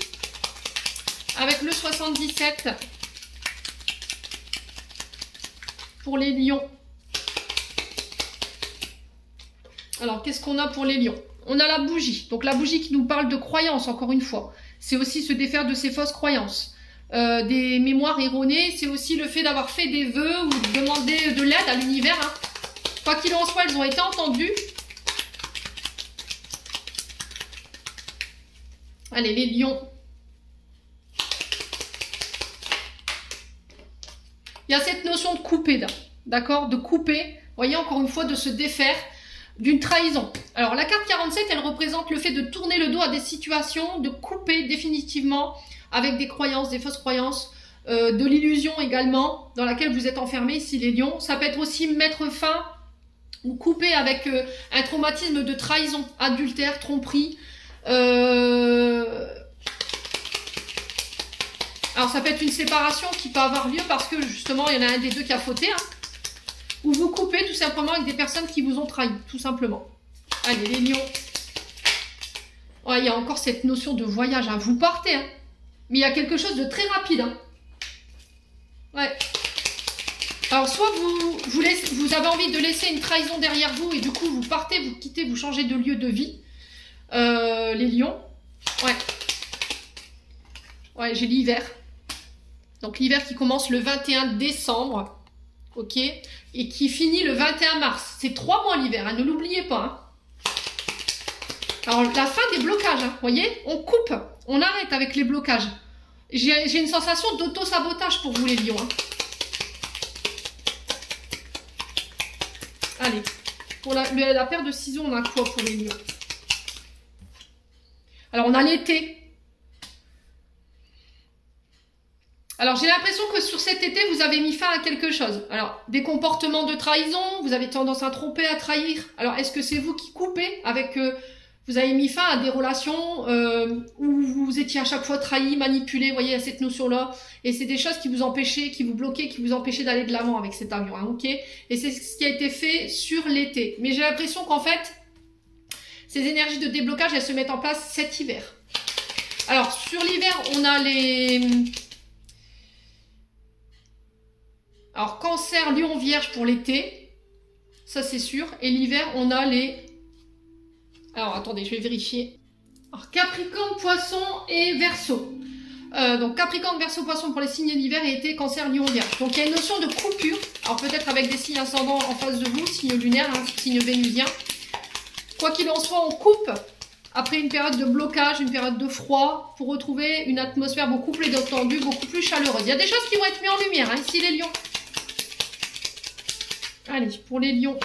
S1: avec le 77 pour les lions. Alors, qu'est-ce qu'on a pour les lions? On a la bougie. Donc, la bougie qui nous parle de croyances, encore une fois. C'est aussi se défaire de ces fausses croyances. Des mémoires erronées. C'est aussi le fait d'avoir fait des vœux ou de demander de l'aide à l'univers. Hein. Quoi qu'il en soit, elles ont été entendues. Allez, les lions. Il y a cette notion de couper, là. D'accord? De couper. Vous voyez, encore une fois, de se défaire d'une trahison. Alors, la carte 47, elle représente le fait de tourner le dos à des situations, de couper définitivement avec des croyances, des fausses croyances, de l'illusion également, dans laquelle vous êtes enfermé, ici, les lions. Ça peut être aussi mettre fin ou couper avec un traumatisme de trahison, adultère, tromperie. Alors ça peut être une séparation qui peut avoir lieu parce que justement il y en a un des deux qui a fauté, hein, ou vous coupez tout simplement avec des personnes qui vous ont trahi, tout simplement. Allez les lions. Ouais, il y a encore cette notion de voyage, hein. Vous partez, hein, mais il y a quelque chose de très rapide. Hein. Ouais. Alors soit vous avez envie de laisser une trahison derrière vous et du coup vous partez, vous quittez, vous changez de lieu de vie. Les lions. Ouais. Ouais, j'ai l'hiver. Donc l'hiver qui commence le 21 décembre. Ok. Et qui finit le 21 mars. C'est 3 mois l'hiver, hein, ne l'oubliez pas. Hein. Alors la fin des blocages, hein, vous voyez, on coupe, on arrête avec les blocages. J'ai une sensation d'auto-sabotage pour vous les lions. Hein. Allez. Pour la paire de ciseaux, on a quoi pour les lions? Alors, on a l'été. Alors, j'ai l'impression que sur cet été, vous avez mis fin à quelque chose. Alors, des comportements de trahison, vous avez tendance à tromper, à trahir. Alors, est-ce que c'est vous qui coupez avec... vous avez mis fin à des relations où vous étiez à chaque fois trahi, manipulé, vous voyez, à cette notion-là. Et c'est des choses qui vous empêchaient, qui vous bloquaient, qui vous empêchaient d'aller de l'avant avec cet avion, hein, ok? Et c'est ce qui a été fait sur l'été. Mais j'ai l'impression qu'en fait... Ces énergies de déblocage, elles se mettent en place cet hiver. Alors, sur l'hiver, on a Alors, Cancer, Lion, Vierge pour l'été. Ça, c'est sûr. Et l'hiver, on a les... Alors, attendez, je vais vérifier. Alors, Capricorne, Poisson et Verseau. Donc, Capricorne, Verseau, Poisson pour les signes d'hiver et été, Cancer, Lion, Vierge. Donc, il y a une notion de coupure. Alors, peut-être avec des signes ascendants en face de vous, signe lunaire, hein, signe vénusien. Quoi qu'il en soit, on coupe après une période de blocage, une période de froid, pour retrouver une atmosphère beaucoup plus détendue, beaucoup plus chaleureuse. Il y a des choses qui vont être mises en lumière, hein, ici les lions. Allez, pour les lions.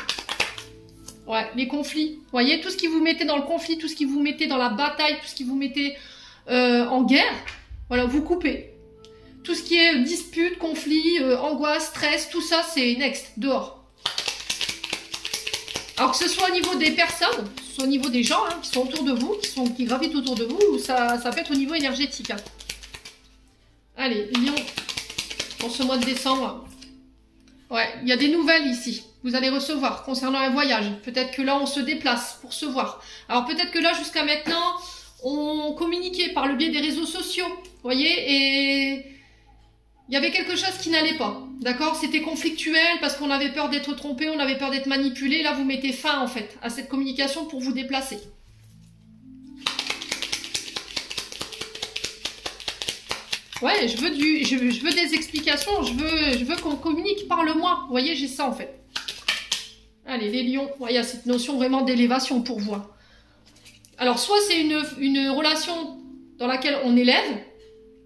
S1: Ouais, les conflits. Vous voyez, tout ce qui vous mettez dans le conflit, tout ce qui vous mettez dans la bataille, tout ce qui vous mettez en guerre, voilà, vous coupez. Tout ce qui est dispute, conflit, angoisse, stress, tout ça, c'est next, dehors. Alors que ce soit au niveau des personnes, que ce soit au niveau des gens hein, qui sont autour de vous, qui gravitent autour de vous, ou ça peut être au niveau énergétique. Hein. Allez, Lion, pour ce mois de décembre. Ouais, il y a des nouvelles ici. Vous allez recevoir concernant un voyage. Peut-être que là, on se déplace pour se voir. Alors peut-être que là, jusqu'à maintenant, on communiquait par le biais des réseaux sociaux. Vous voyez, et il y avait quelque chose qui n'allait pas. D'accord? C'était conflictuel parce qu'on avait peur d'être trompé, on avait peur d'être manipulé. Là, vous mettez fin, en fait, à cette communication pour vous déplacer. Ouais, je veux des explications, je veux qu'on communique, parle-moi. Vous voyez, j'ai ça, en fait. Allez, les lions, il y a cette notion vraiment d'élévation pour vous. Alors, soit c'est une relation dans laquelle on élève,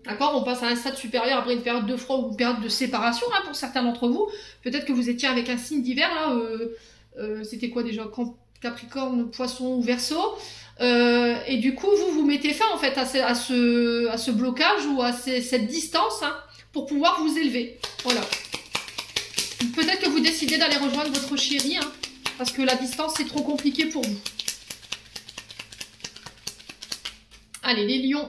S1: d'accord, on passe à un stade supérieur après une période de froid ou une période de séparation, hein, pour certains d'entre vous. Peut-être que vous étiez avec un signe d'hiver, là, c'était quoi déjà, Capricorne, Poisson ou Verseau. Et du coup, vous mettez fin en fait à ce blocage ou à cette distance hein, pour pouvoir vous élever. Voilà. Peut-être que vous décidez d'aller rejoindre votre chéri, hein, parce que la distance, c'est trop compliqué pour vous. Allez, les lions.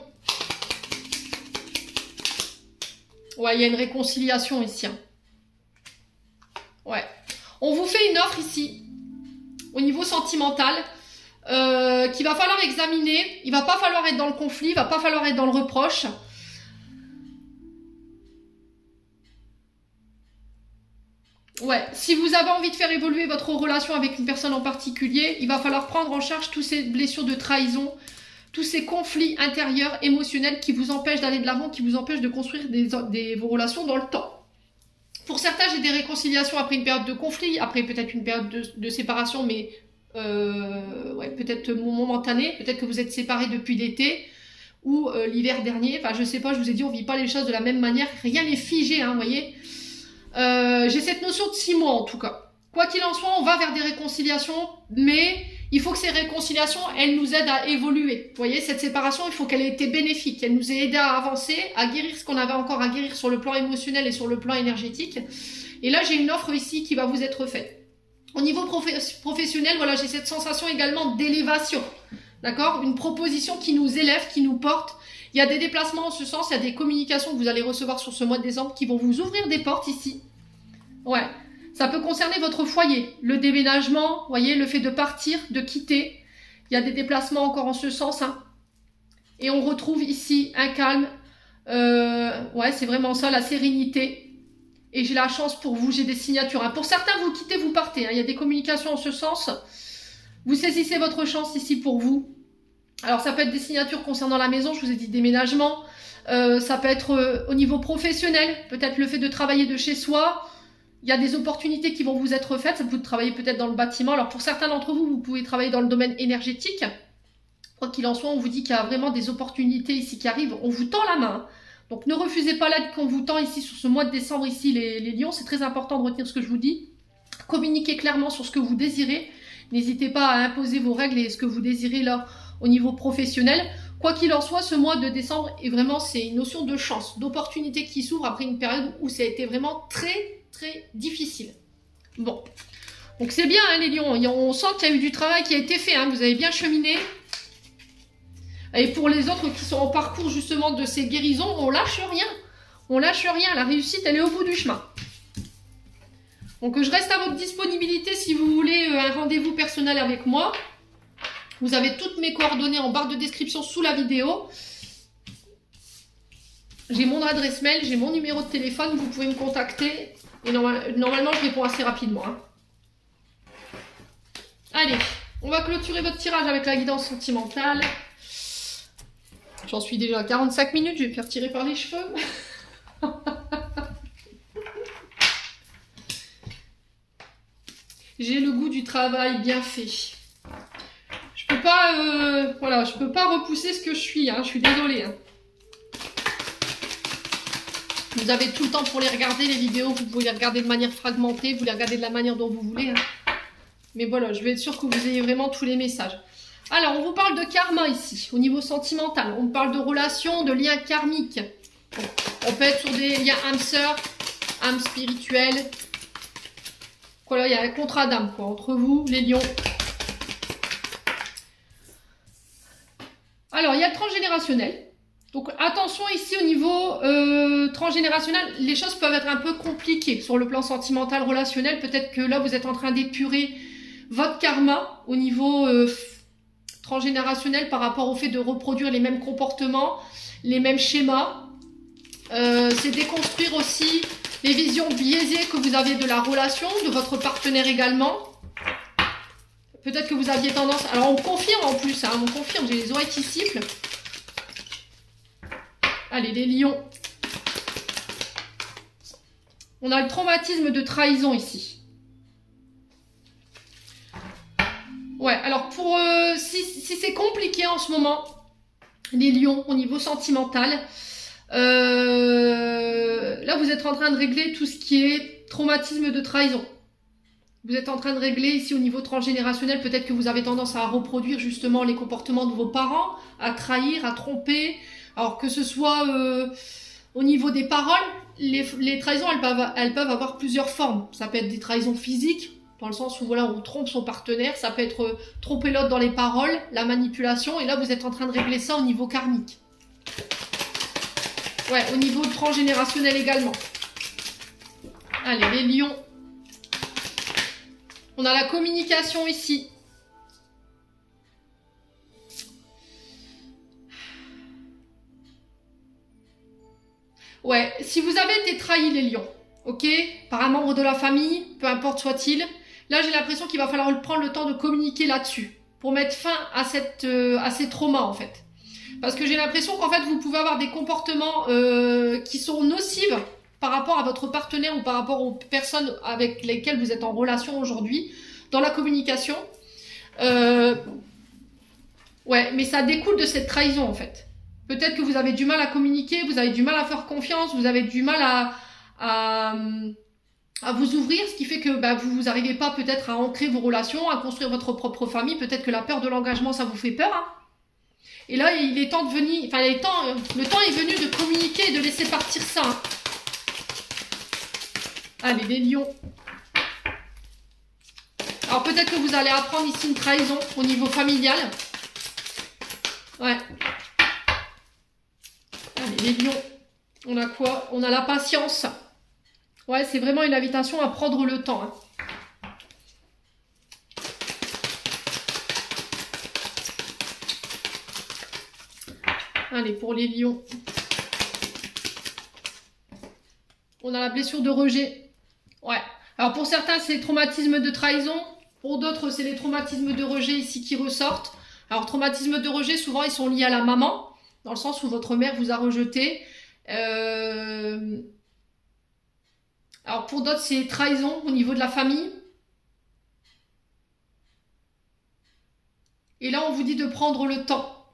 S1: Ouais, il y a une réconciliation ici. Hein. Ouais. On vous fait une offre ici, au niveau sentimental, qu'il va falloir examiner. Il va pas falloir être dans le conflit, il va pas falloir être dans le reproche. Ouais, si vous avez envie de faire évoluer votre relation avec une personne en particulier, il va falloir prendre en charge toutes ces blessures de trahison, tous ces conflits intérieurs, émotionnels qui vous empêchent d'aller de l'avant, qui vous empêchent de construire vos relations dans le temps. Pour certains, j'ai des réconciliations après une période de conflit, après peut-être une période de séparation, mais ouais, peut-être momentanée. Peut-être que vous êtes séparés depuis l'été ou l'hiver dernier. Enfin, je sais pas, je vous ai dit, on vit pas les choses de la même manière. Rien n'est figé, hein, vous voyez. J'ai cette notion de 6 mois en tout cas. Quoi qu'il en soit, on va vers des réconciliations, mais il faut que ces réconciliations, elles nous aident à évoluer. Vous voyez, cette séparation, il faut qu'elle ait été bénéfique, qu'elle nous ait aidé à avancer, à guérir ce qu'on avait encore à guérir sur le plan émotionnel et sur le plan énergétique. Et là, j'ai une offre ici qui va vous être faite. Au niveau professionnel, voilà, j'ai cette sensation également d'élévation. D'accord? Une proposition qui nous élève, qui nous porte. Il y a des déplacements en ce sens, il y a des communications que vous allez recevoir sur ce mois de décembre qui vont vous ouvrir des portes ici. Ouais. Ça peut concerner votre foyer, le déménagement, voyez, le fait de partir, de quitter. Il y a des déplacements encore en ce sens. Hein. Et on retrouve ici un calme. Ouais, c'est vraiment ça, la sérénité. Et j'ai la chance pour vous, j'ai des signatures. Hein. Pour certains, vous quittez, vous partez. Hein. Il y a des communications en ce sens. Vous saisissez votre chance ici pour vous. Alors, ça peut être des signatures concernant la maison, je vous ai dit déménagement. Ça peut être au niveau professionnel, peut-être le fait de travailler de chez soi. Il y a des opportunités qui vont vous être faites. Ça peut travailler peut-être dans le bâtiment. Alors, pour certains d'entre vous, vous pouvez travailler dans le domaine énergétique. Quoi qu'il en soit, on vous dit qu'il y a vraiment des opportunités ici qui arrivent. On vous tend la main. Donc, ne refusez pas l'aide qu'on vous tend ici sur ce mois de décembre, ici, les lions. C'est très important de retenir ce que je vous dis. Communiquez clairement sur ce que vous désirez. N'hésitez pas à imposer vos règles et ce que vous désirez là au niveau professionnel. Quoi qu'il en soit, ce mois de décembre, est vraiment, c'est une notion de chance, d'opportunité qui s'ouvre après une période où ça a été vraiment très difficile. Bon, donc c'est bien hein, les lions, on sent qu'il y a eu du travail qui a été fait, hein. Vous avez bien cheminé. Et pour les autres qui sont en parcours justement de ces guérisons, on lâche rien. On lâche rien, la réussite elle est au bout du chemin. Donc je reste à votre disponibilité si vous voulez un rendez-vous personnel avec moi. Vous avez toutes mes coordonnées en barre de description sous la vidéo. J'ai mon adresse mail, j'ai mon numéro de téléphone, vous pouvez me contacter Et normalement, je réponds assez rapidement. Hein. Allez, on va clôturer votre tirage avec la guidance sentimentale. J'en suis déjà à 45 minutes, je vais me faire tirer par les cheveux. J'ai le goût du travail bien fait. Je peux pas, voilà, je peux pas repousser ce que je suis, hein, je suis désolée. Hein. Vous avez tout le temps pour les regarder, les vidéos, vous pouvez les regarder de manière fragmentée, vous les regardez de la manière dont vous voulez. Hein. Mais voilà, je vais être sûre que vous ayez vraiment tous les messages. Alors, on vous parle de karma ici, au niveau sentimental. On parle de relations, de liens karmiques. Bon, on peut être sur des liens âme-sœur, âme spirituelle. Voilà, il y a un contrat d'âme, quoi, entre vous, les lions. Alors, il y a le transgénérationnel. Donc, attention ici au niveau transgénérationnel, les choses peuvent être un peu compliquées sur le plan sentimental, relationnel. Peut-être que là, vous êtes en train d'épurer votre karma au niveau transgénérationnel par rapport au fait de reproduire les mêmes comportements, les mêmes schémas. C'est déconstruire aussi les visions biaisées que vous avez de la relation, de votre partenaire également. Peut-être que vous aviez tendance... Alors, on confirme en plus, hein, on confirme, j'ai les oreilles qui sifflent. Allez, les lions. On a le traumatisme de trahison ici. Ouais, alors pour si c'est compliqué en ce moment, les lions, au niveau sentimental, là vous êtes en train de régler tout ce qui est traumatisme de trahison. Vous êtes en train de régler ici au niveau transgénérationnel, peut-être que vous avez tendance à reproduire justement les comportements de vos parents, à trahir, à tromper. Alors que ce soit au niveau des paroles, les trahisons, elles peuvent avoir plusieurs formes. Ça peut être des trahisons physiques, dans le sens où voilà, on trompe son partenaire. Ça peut être tromper l'autre dans les paroles, la manipulation. Et là, vous êtes en train de régler ça au niveau karmique. Ouais, au niveau transgénérationnel également. Allez, les lions. On a la communication ici. Ouais, si vous avez été trahi les lions, ok, par un membre de la famille, peu importe soit-il, là j'ai l'impression qu'il va falloir prendre le temps de communiquer là-dessus pour mettre fin à ces traumas en fait. Parce que j'ai l'impression qu'en fait vous pouvez avoir des comportements qui sont nocifs par rapport à votre partenaire ou par rapport aux personnes avec lesquelles vous êtes en relation aujourd'hui dans la communication. Ouais, mais ça découle de cette trahison en fait. Peut-être que vous avez du mal à communiquer, vous avez du mal à faire confiance, vous avez du mal à vous ouvrir, ce qui fait que bah, vous n'arrivez pas peut-être à ancrer vos relations, à construire votre propre famille. Peut-être que la peur de l'engagement, ça vous fait peur. Hein. Et là, il est temps de venir, enfin, le temps est venu de communiquer et de laisser partir ça. Hein. Allez, les lions. Alors peut-être que vous allez apprendre ici une trahison au niveau familial. Ouais. Allez, les lions. On a quoi? On a la patience. Ouais, c'est vraiment une invitation à prendre le temps. Hein. Allez, pour les lions. On a la blessure de rejet. Ouais. Alors pour certains, c'est les traumatismes de trahison. Pour d'autres, c'est les traumatismes de rejet ici qui ressortent. Alors, traumatismes de rejet, souvent, ils sont liés à la maman. Dans le sens où votre mère vous a rejeté. Alors pour d'autres, c'est trahison au niveau de la famille. Et là, on vous dit de prendre le temps.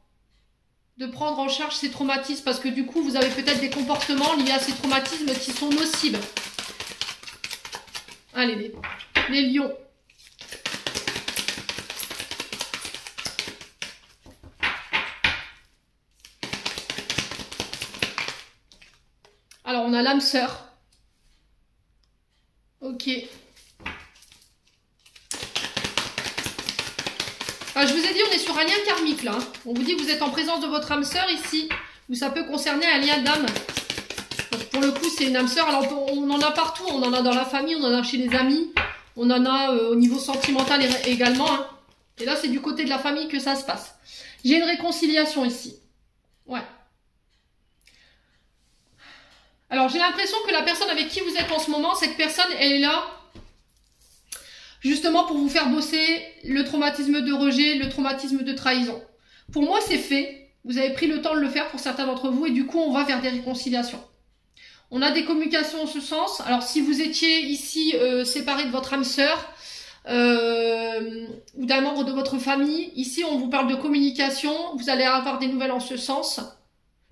S1: De prendre en charge ces traumatismes. Parce que du coup, vous avez peut-être des comportements liés à ces traumatismes qui sont nocifs. Allez, les lions. Alors, on a l'âme sœur. Ok. Ah, je vous ai dit, on est sur un lien karmique, là. On vous dit que vous êtes en présence de votre âme sœur ici, où ça peut concerner un lien d'âme. Pour le coup, c'est une âme sœur. Alors, on en a partout. On en a dans la famille, on en a chez les amis. On en a au niveau sentimental également. Hein. Et là, c'est du côté de la famille que ça se passe. J'ai une réconciliation ici. Ouais. Alors, j'ai l'impression que la personne avec qui vous êtes en ce moment, cette personne, elle est là justement pour vous faire bosser le traumatisme de rejet, le traumatisme de trahison. Pour moi, c'est fait. Vous avez pris le temps de le faire pour certains d'entre vous et du coup, on va vers des réconciliations. On a des communications en ce sens. Alors, si vous étiez ici séparé de votre âme sœur ou d'un membre de votre famille, ici, on vous parle de communication. Vous allez avoir des nouvelles en ce sens.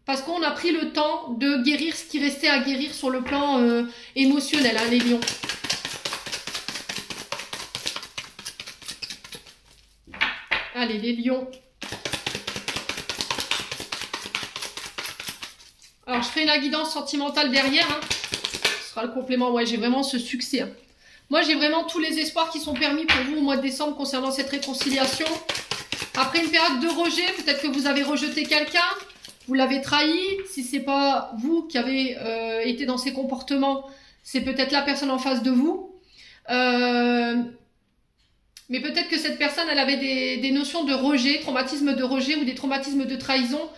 S1: Parce qu'on a pris le temps de guérir ce qui restait à guérir sur le plan émotionnel, hein, les lions. Allez, les lions. Alors, je ferai la guidance sentimentale derrière. Hein. Ce sera le complément. Ouais, j'ai vraiment ce succès. Hein. Moi, j'ai vraiment tous les espoirs qui sont permis pour vous au mois de décembre concernant cette réconciliation. Après une période de rejet, peut-être que vous avez rejeté quelqu'un. Vous l'avez trahi. Si c'est pas vous qui avez été dans ces comportements, c'est peut-être la personne en face de vous. Mais peut-être que cette personne, elle avait des notions de rejet, traumatisme de rejet ou des traumatismes de trahison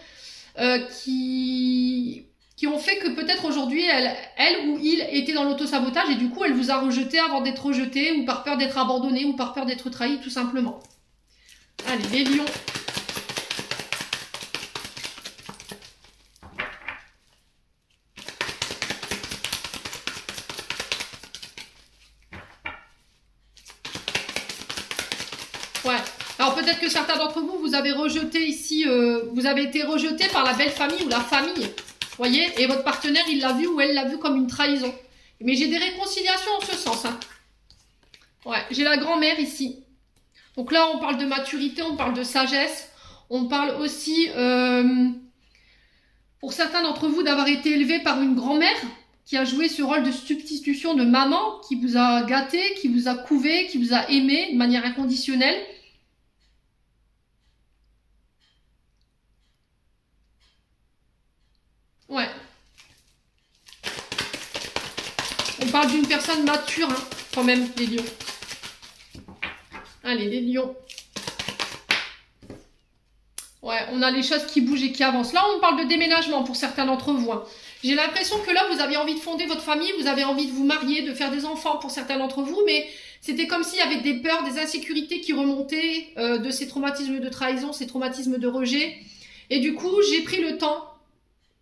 S1: qui ont fait que peut-être aujourd'hui, elle ou il était dans l'autosabotage et du coup, elle vous a rejeté avant d'être rejeté ou par peur d'être abandonné ou par peur d'être trahi, tout simplement. Allez, les lions. Ouais. Alors peut-être que certains d'entre vous, vous avez rejeté ici, vous avez été rejeté par la belle famille ou la famille, voyez, et votre partenaire, il l'a vu ou elle l'a vu comme une trahison. Mais j'ai des réconciliations en ce sens. Hein. Ouais, j'ai la grand-mère ici. Donc là, on parle de maturité, on parle de sagesse, on parle aussi, pour certains d'entre vous, d'avoir été élevé par une grand-mère qui a joué ce rôle de substitution de maman, qui vous a gâté, qui vous a couvé, qui vous a aimé de manière inconditionnelle. Ouais. On parle d'une personne mature, hein, quand même, les lions. Allez, les lions. Ouais, on a les choses qui bougent et qui avancent. Là, on parle de déménagement pour certains d'entre vous. Hein. J'ai l'impression que là, vous aviez envie de fonder votre famille, vous avez envie de vous marier, de faire des enfants pour certains d'entre vous, mais c'était comme s'il y avait des peurs, des insécurités qui remontaient de ces traumatismes de trahison, ces traumatismes de rejet. Et du coup, j'ai pris le temps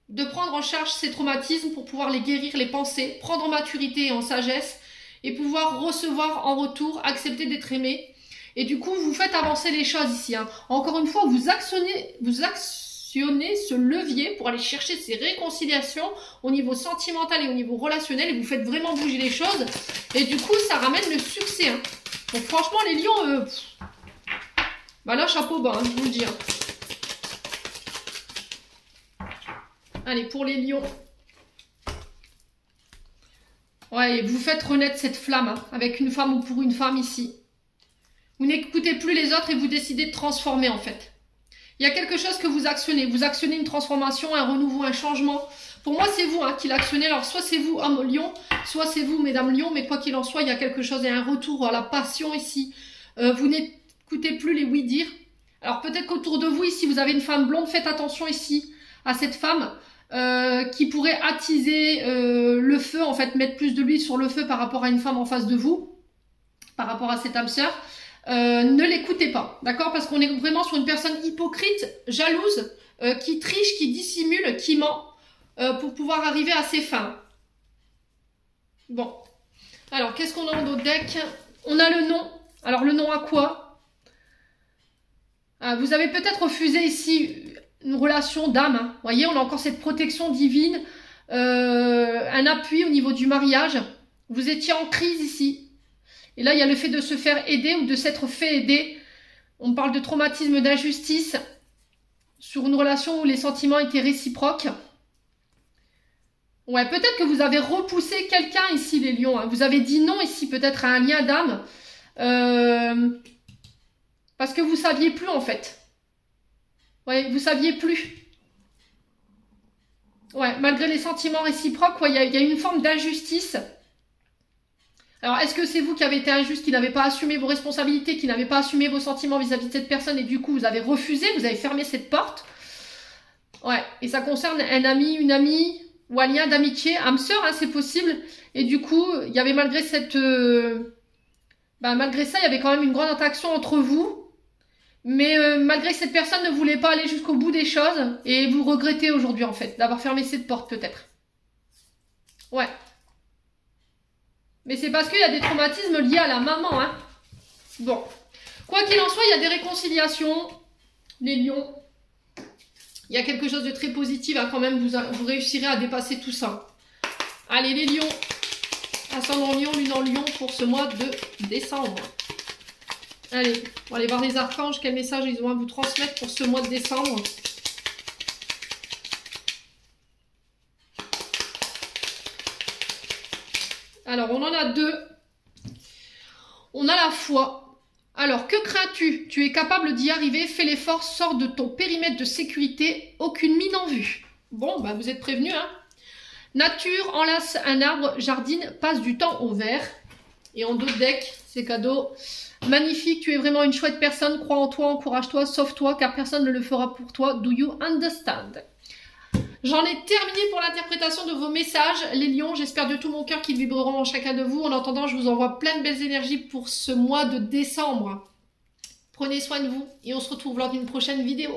S1: de prendre en charge ces traumatismes pour pouvoir les guérir, les penser, prendre en maturité et en sagesse et pouvoir recevoir en retour, accepter d'être aimé. Et du coup, vous faites avancer les choses ici. Hein. Encore une fois, vous actionnez ce levier pour aller chercher ces réconciliations au niveau sentimental et au niveau relationnel et vous faites vraiment bouger les choses. Et du coup, ça ramène le succès. Hein. Donc franchement, les lions, bah là, chapeau bas, hein, je vous le dis. Hein. Allez, pour les lions. Ouais, et vous faites renaître cette flamme hein, avec une femme ou pour une femme ici. Vous n'écoutez plus les autres et vous décidez de transformer en fait. Il y a quelque chose que vous actionnez. Vous actionnez une transformation, un renouveau, un changement. Pour moi, c'est vous hein, qui l'actionnez. Alors, soit c'est vous, homme lion, soit c'est vous, mesdames lion. Mais quoi qu'il en soit, il y a quelque chose. Il y a un retour à la passion ici. Vous n'écoutez plus les oui-dire. Alors, peut-être qu'autour de vous, ici, vous avez une femme blonde. Faites attention ici à cette femme qui pourrait attiser le feu. En fait, mettre plus de l'huile sur le feu par rapport à une femme en face de vous. Par rapport à cette âme sœur. Ne l'écoutez pas, d'accord? Parce qu'on est vraiment sur une personne hypocrite, jalouse, qui triche, qui dissimule, qui ment, pour pouvoir arriver à ses fins. Bon. Alors, qu'est-ce qu'on a dans notre deck? On a le nom. Alors, le nom à quoi? Vous avez peut-être refusé ici une relation d'âme. Hein. Vous voyez, on a encore cette protection divine, un appui au niveau du mariage. Vous étiez en crise ici. Et là, il y a le fait de se faire aider ou de s'être fait aider. On parle de traumatisme d'injustice sur une relation où les sentiments étaient réciproques. Ouais, peut-être que vous avez repoussé quelqu'un ici, les lions. Hein. Vous avez dit non ici, peut-être à un lien d'âme. Parce que vous saviez plus, en fait. Ouais, vous saviez plus. Ouais, malgré les sentiments réciproques, ouais, il y a une forme d'injustice. Alors, est-ce que c'est vous qui avez été injuste, qui n'avez pas assumé vos responsabilités, qui n'avez pas assumé vos sentiments vis-à-vis de cette personne et du coup, vous avez refusé, vous avez fermé cette porte? Ouais, et ça concerne un ami, une amie, ou un lien d'amitié, âme sœur, hein, c'est possible. Et du coup, il y avait malgré cette... malgré ça, il y avait quand même une grande interaction entre vous. Mais malgré que cette personne ne voulait pas aller jusqu'au bout des choses, et vous regrettez aujourd'hui en fait, d'avoir fermé cette porte peut-être. Ouais. Mais c'est parce qu'il y a des traumatismes liés à la maman, hein. Bon. Quoi qu'il en soit, il y a des réconciliations. Les lions. Il y a quelque chose de très positif, hein, quand même, vous réussirez à dépasser tout ça. Allez les lions. Ascendant lion, lune en lion pour ce mois de décembre. Allez, on va aller voir les archanges, quel message ils ont à vous transmettre pour ce mois de décembre. Alors, on en a deux. On a la foi. Alors, que crains-tu? Tu es capable d'y arriver, fais l'effort, sors de ton périmètre de sécurité, aucune mine en vue. Bon, bah vous êtes prévenus, hein. Nature, enlace un arbre, jardine, passe du temps au vert. Et en dos de deck, c'est cadeau. Magnifique, tu es vraiment une chouette personne, crois en toi, encourage-toi, sauve-toi, car personne ne le fera pour toi. Do you understand? J'en ai terminé pour l'interprétation de vos messages, les lions. J'espère de tout mon cœur qu'ils vibreront en chacun de vous. En attendant, je vous envoie plein de belles énergies pour ce mois de décembre. Prenez soin de vous et on se retrouve lors d'une prochaine vidéo.